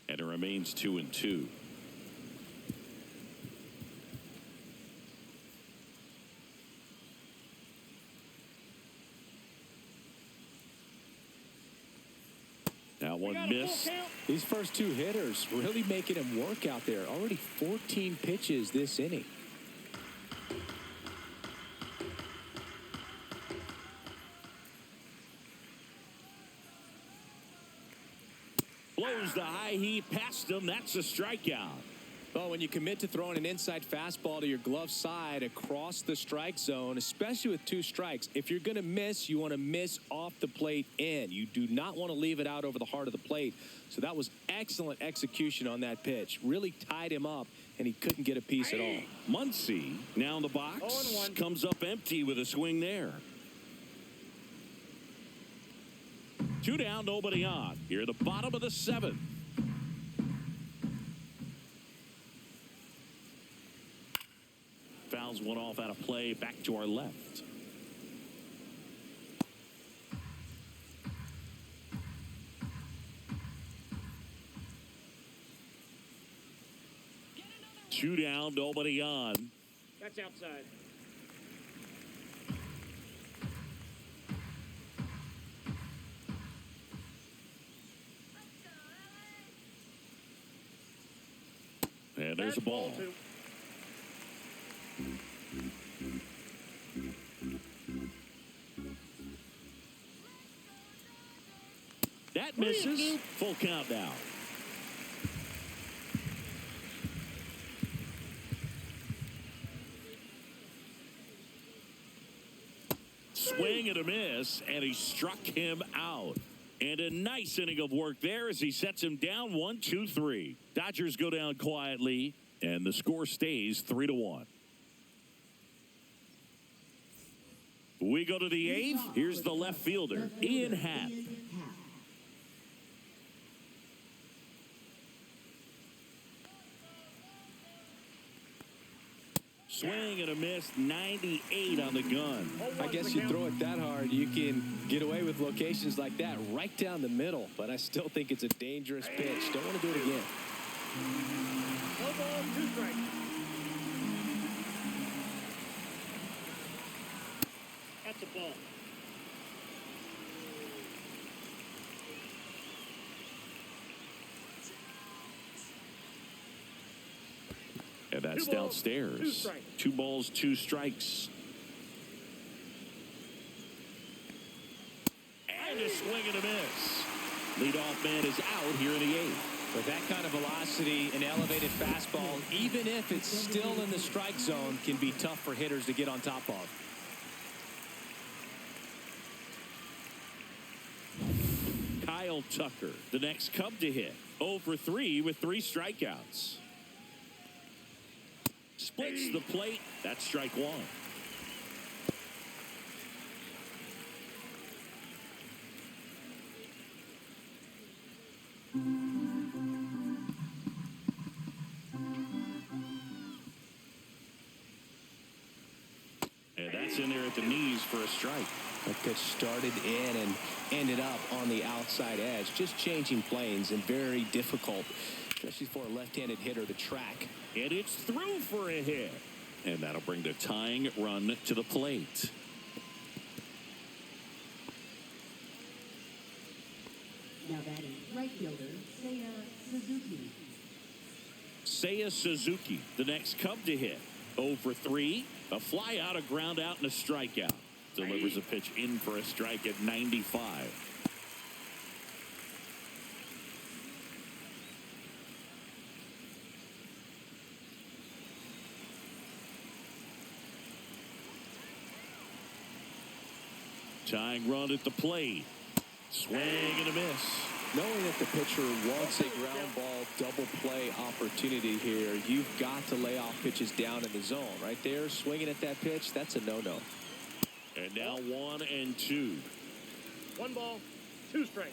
And it remains 2-2. That one missed. These first two hitters really making him work out there. Already 14 pitches this inning. Blows the high heat past him. That's a strikeout. Well, when you commit to throwing an inside fastball to your glove side across the strike zone, especially with 2 strikes, if you're going to miss, you want to miss off the plate in. You do not want to leave it out over the heart of the plate. So that was excellent execution on that pitch. Really tied him up, and he couldn't get a piece at all. Muncy now in the box. 0-1. Comes up empty with a swing there. 2 down, nobody on. Here at the bottom of the 7th. Fouls one off out of play. Back to our left. Two down, nobody on. That's outside. And there's a ball. That misses. Full count now. Swing and a miss, and he struck him out. And a nice inning of work there as he sets him down 1-2-3. Dodgers go down quietly, and the score stays 3-1. We go to the 8th. Here's the left fielder, Ian Happ. Swing and a miss, 98 on the gun. I guess you throw it that hard, you can get away with locations like that right down the middle. But I still think it's a dangerous pitch. Don't want to do it again. No ball, 2 strikes. That's a ball. And that's 2 balls, downstairs. 2 strikes. 2 balls, 2 strikes. And a swing and a miss. Leadoff man is out here in the 8th. With that kind of velocity, an elevated fastball, even if it's still in the strike zone, can be tough for hitters to get on top of. Kyle Tucker, the next Cub to hit. 0 for 3 with 3 strikeouts. Splits the plate. That's strike 1. gets in there at the knees for a strike. That pitch started in and ended up on the outside edge. Just changing planes and very difficult, especially for a left-handed hitter to track. And it's through for a hit. And that'll bring the tying run to the plate. Now batting, right fielder, Seiya Suzuki. Seiya Suzuki, the next Cub to hit. 0 for 3. A fly out, a ground out, and a strikeout. Delivers a pitch in for a strike at 95. Tying run at the plate. Swing and a miss. Knowing that the pitcher wants a ground ball double play opportunity here, you've got to lay off pitches down in the zone. Right there, swinging at that pitch, that's a no-no. And now 1 and 2. 1 ball, 2 strikes.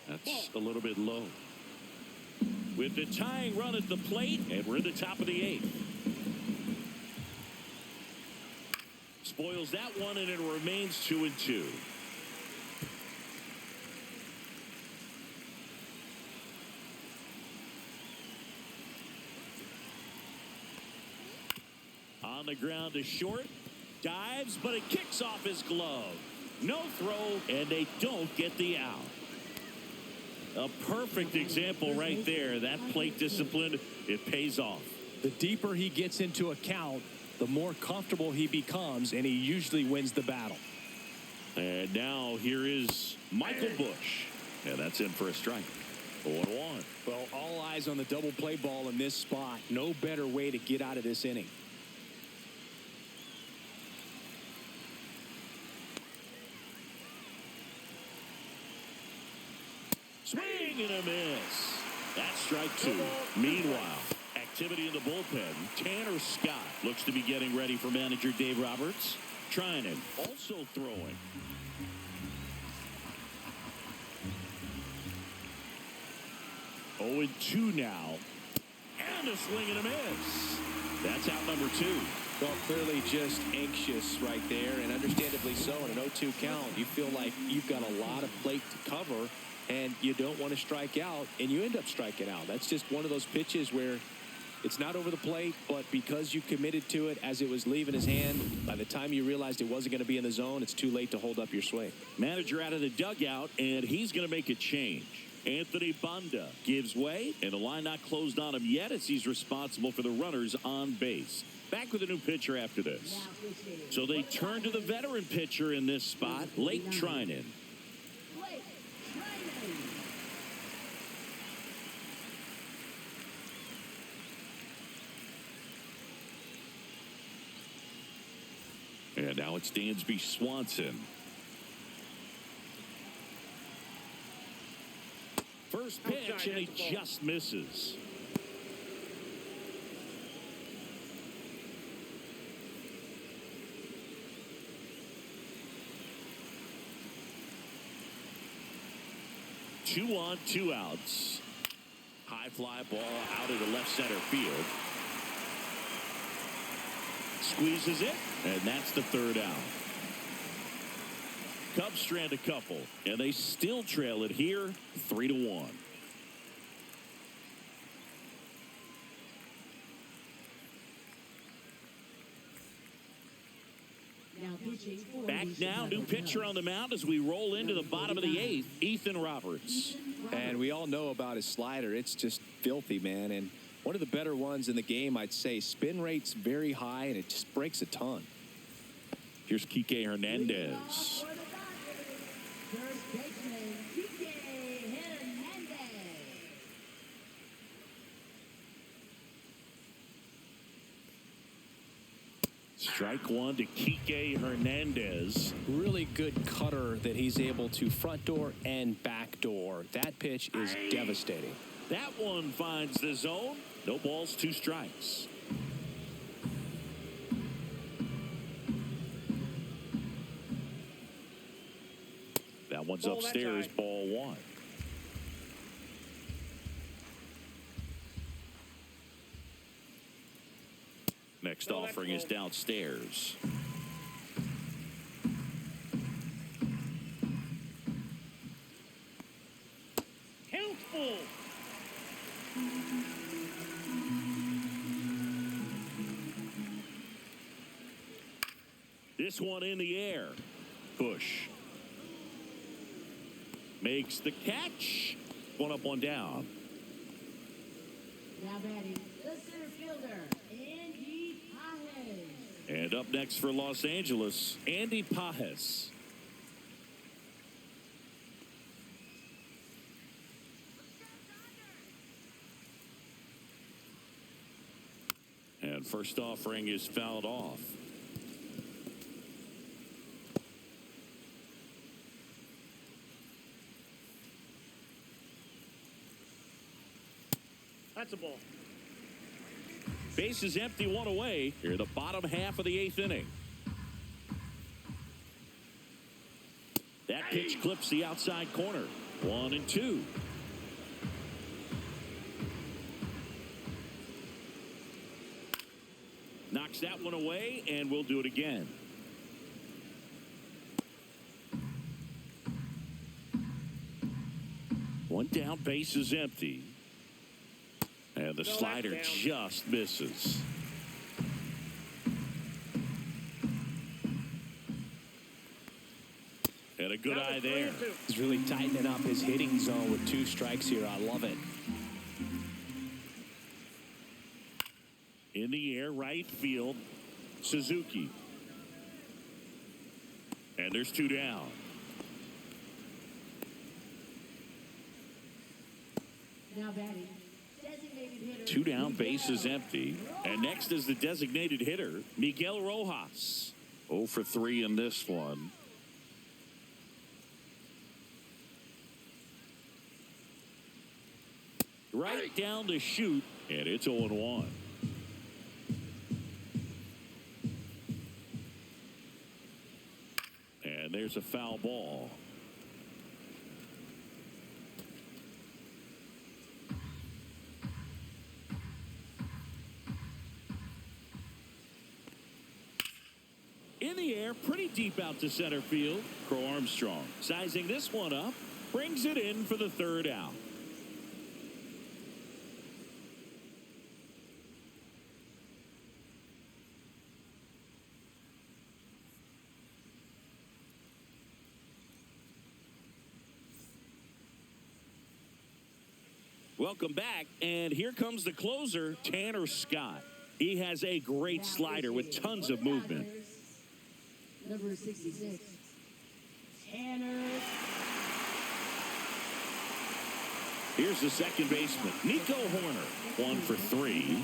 That's a little bit low. With the tying run at the plate, and we're at the top of the 8th. Spoils that one, and it remains 2 and 2. On the ground to short. Dives, but it kicks off his glove. No throw, and they don't get the out. A perfect example right there. That plate discipline, it pays off. The deeper he gets into a count, the more comfortable he becomes, and he usually wins the battle. And now here is Michael Busch. And that's in for a strike. 0-1. Well, all eyes on the double play ball in this spot. No better way to get out of this inning. Swing and a miss. That's strike 2. Meanwhile, activity in the bullpen. Tanner Scott looks to be getting ready for manager Dave Roberts. Trinan also throwing. Oh, and 2 now. And a swing and a miss. That's out number 2. Well, clearly just anxious right there, and understandably so. In an 0-2 count, you feel like you've got a lot of plate to cover, and you don't want to strike out, and you end up striking out. That's just one of those pitches where it's not over the plate, but because you committed to it as it was leaving his hand, by the time you realized it wasn't going to be in the zone, it's too late to hold up your swing. Manager out of the dugout, and he's going to make a change. Anthony Banda gives way, and the line not closed on him yet as he's responsible for the runners on base. Back with a new pitcher after this. So they turn to the veteran pitcher in this spot, Blake Trinan. And now it's Dansby Swanson. First pitch, and he just misses. Two on, 2 outs. High fly ball out of the left center field. Squeezes it, and that's the 3rd out. Cubs strand a couple, and they still trail it here, 3-1. Back now, new pitcher on the mound as we roll into the bottom of the 8th, Ethan Roberts. And we all know about his slider. It's just filthy, man. And one of the better ones in the game, I'd say. Spin rate's very high, and it just breaks a ton. Here's Kike Hernandez. Strike 1 to Kike Hernandez. Really good cutter that he's able to front door and back door. That pitch is devastating. That one finds the zone. No balls, 2 strikes. That one's upstairs, ball 1. Next offering is downstairs. Count full. This one in the air. Push. Makes the catch. One up, one down. Now batting, the center fielder, Andy Pajes. And up next for Los Angeles, Andy Pajes. And first offering is fouled off. That's a ball. Base is empty, one away. Here, the bottom half of the 8th inning. That pitch clips the outside corner. 1-2. Knocks that one away, and we'll do it again. One down, base is empty. And the slider just misses. And a good eye there. He's really tightening up his hitting zone with 2 strikes here. I love it. In the air, right field, Suzuki. And there's 2 down. Now batting, designated hitter. 2 down, base is empty. And next is the designated hitter, Miguel Rojas. 0 for 3 in this one. Right down to shoot, and it's 0-1. And there's a foul ball. In the air, pretty deep out to center field. Crow Armstrong sizing this one up, brings it in for the 3rd out. Welcome back, and here comes the closer, Tanner Scott. He has a great slider with tons of movement. Number 66, Tanner. Here's the second baseman, Nico Horner, 1 for 3.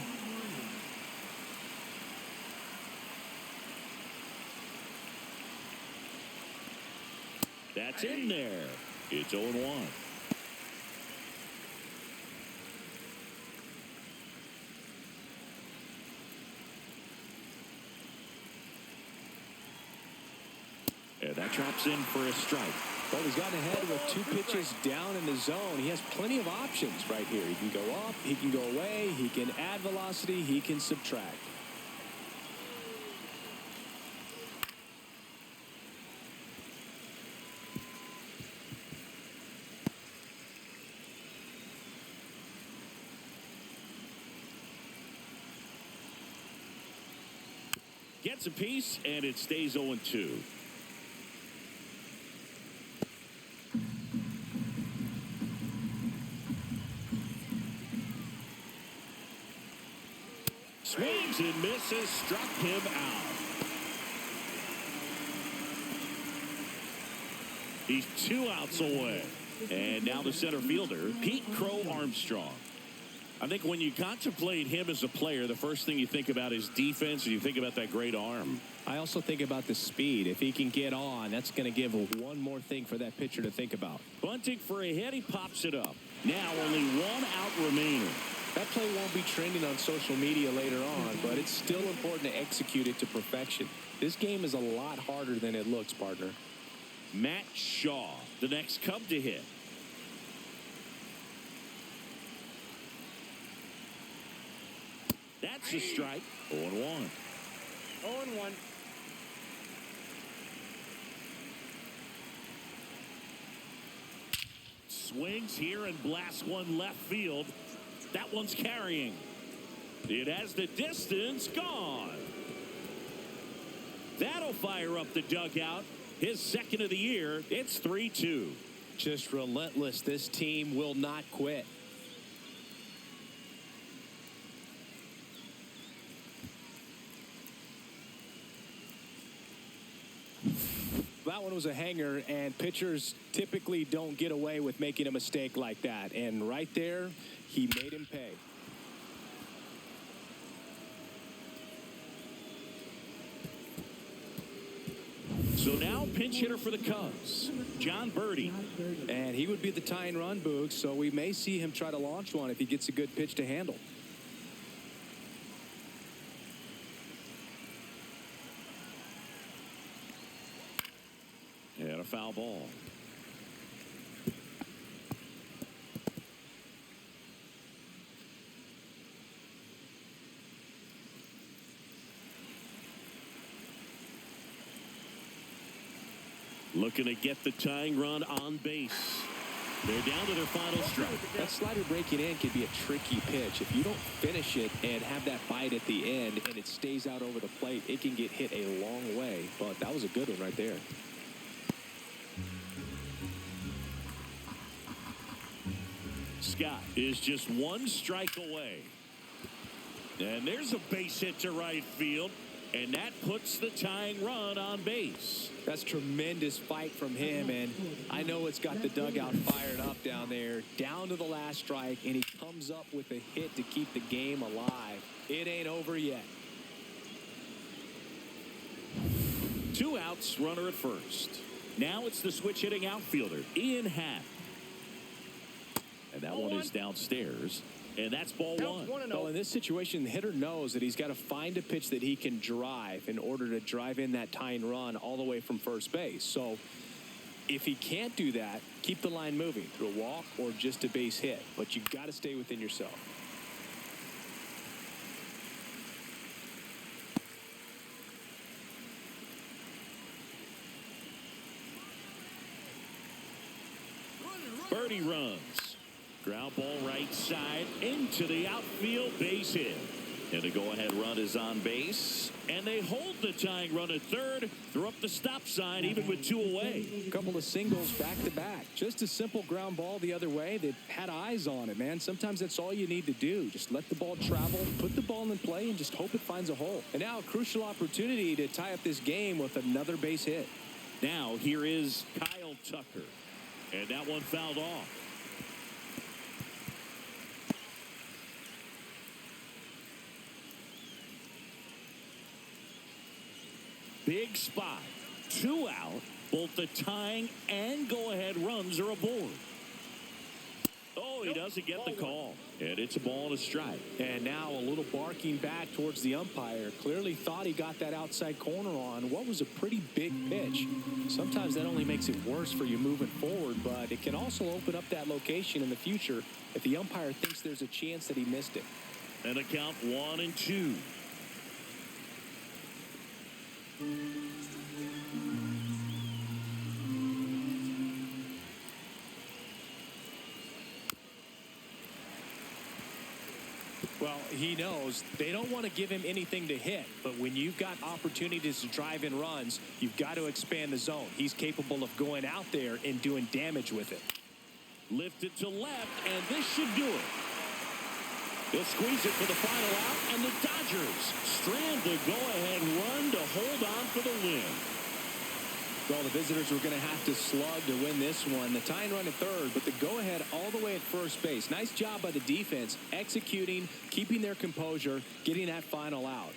That's in there. It's 0-1. And that drops in for a strike. Well, he's gotten ahead with 2 pitches down in the zone. He has plenty of options right here. He can go up, he can go away, he can add velocity, he can subtract. Gets a piece, and it stays 0-2. Swings and misses, struck him out. He's 2 outs away. And now the center fielder, Pete Crow Armstrong. I think when you contemplate him as a player, the first thing you think about is defense, and you think about that great arm. I also think about the speed. If he can get on, that's going to give one more thing for that pitcher to think about. Bunting for a hit, he pops it up. Now only 1 out remaining. That play won't be trending on social media later on, but it's still important to execute it to perfection. This game is a lot harder than it looks, partner. Matt Shaw, the next Cub to hit. That's a strike. 0-1. 0-1. Swings here and blasts one left field. That one's carrying. It has the distance gone. That'll fire up the dugout. His second of the year. It's 3-2. Just relentless. This team will not quit. That one was a hanger, and pitchers typically don't get away with making a mistake like that. And right there, he made him pay. So now pinch hitter for the Cubs, John Birdie. And he would be the tying run, Boog, so we may see him try to launch one if he gets a good pitch to handle. And a foul ball. Looking to get the tying run on base. They're down to their final strike. That slider breaking in can be a tricky pitch. If you don't finish it and have that bite at the end and it stays out over the plate, it can get hit a long way. But that was a good one right there. Scott is just one strike away. And there's a base hit to right field. And that puts the tying run on base. That's tremendous fight from him, and I know it's got the dugout fired up down there. Down to the last strike, and he comes up with a hit to keep the game alive. It ain't over yet. 2 outs, runner at first. Now it's the switch hitting outfielder, Ian Happ. And that one is downstairs. And that's ball one. Well, in this situation, the hitter knows that he's got to find a pitch that he can drive in order to drive in that tying run all the way from first base. So if he can't do that, keep the line moving through a walk or just a base hit. But you've got to stay within yourself. Birdie runs. Ground ball right side into the outfield, base hit. And the go-ahead run is on base. And they hold the tying run at third. Throw up the stop sign even with 2 away. A couple of singles back-to-back. Just a simple ground ball the other way. They had eyes on it, man. Sometimes that's all you need to do. Just let the ball travel, put the ball in play, and just hope it finds a hole. And now a crucial opportunity to tie up this game with another base hit. Now here is Kyle Tucker. And that one fouled off. Big spot. 2 out. Both the tying and go-ahead runs are aboard. Oh, he doesn't get the call. And it's a ball and a strike. And now a little barking back towards the umpire. Clearly thought he got that outside corner on what was a pretty big pitch. Sometimes that only makes it worse for you moving forward, but it can also open up that location in the future if the umpire thinks there's a chance that he missed it. And a count 1-2. Well, he knows they don't want to give him anything to hit, but when you've got opportunities to drive in runs, you've got to expand the zone. He's capable of going out there and doing damage with it. Lifted to left, and this should do it. They'll squeeze it for the final out, and the Dodgers strand the go-ahead run to hold on for the win. Well, the visitors were going to have to slug to win this one. The tying run at third, but the go-ahead all the way at first base. Nice job by the defense, executing, keeping their composure, getting that final out.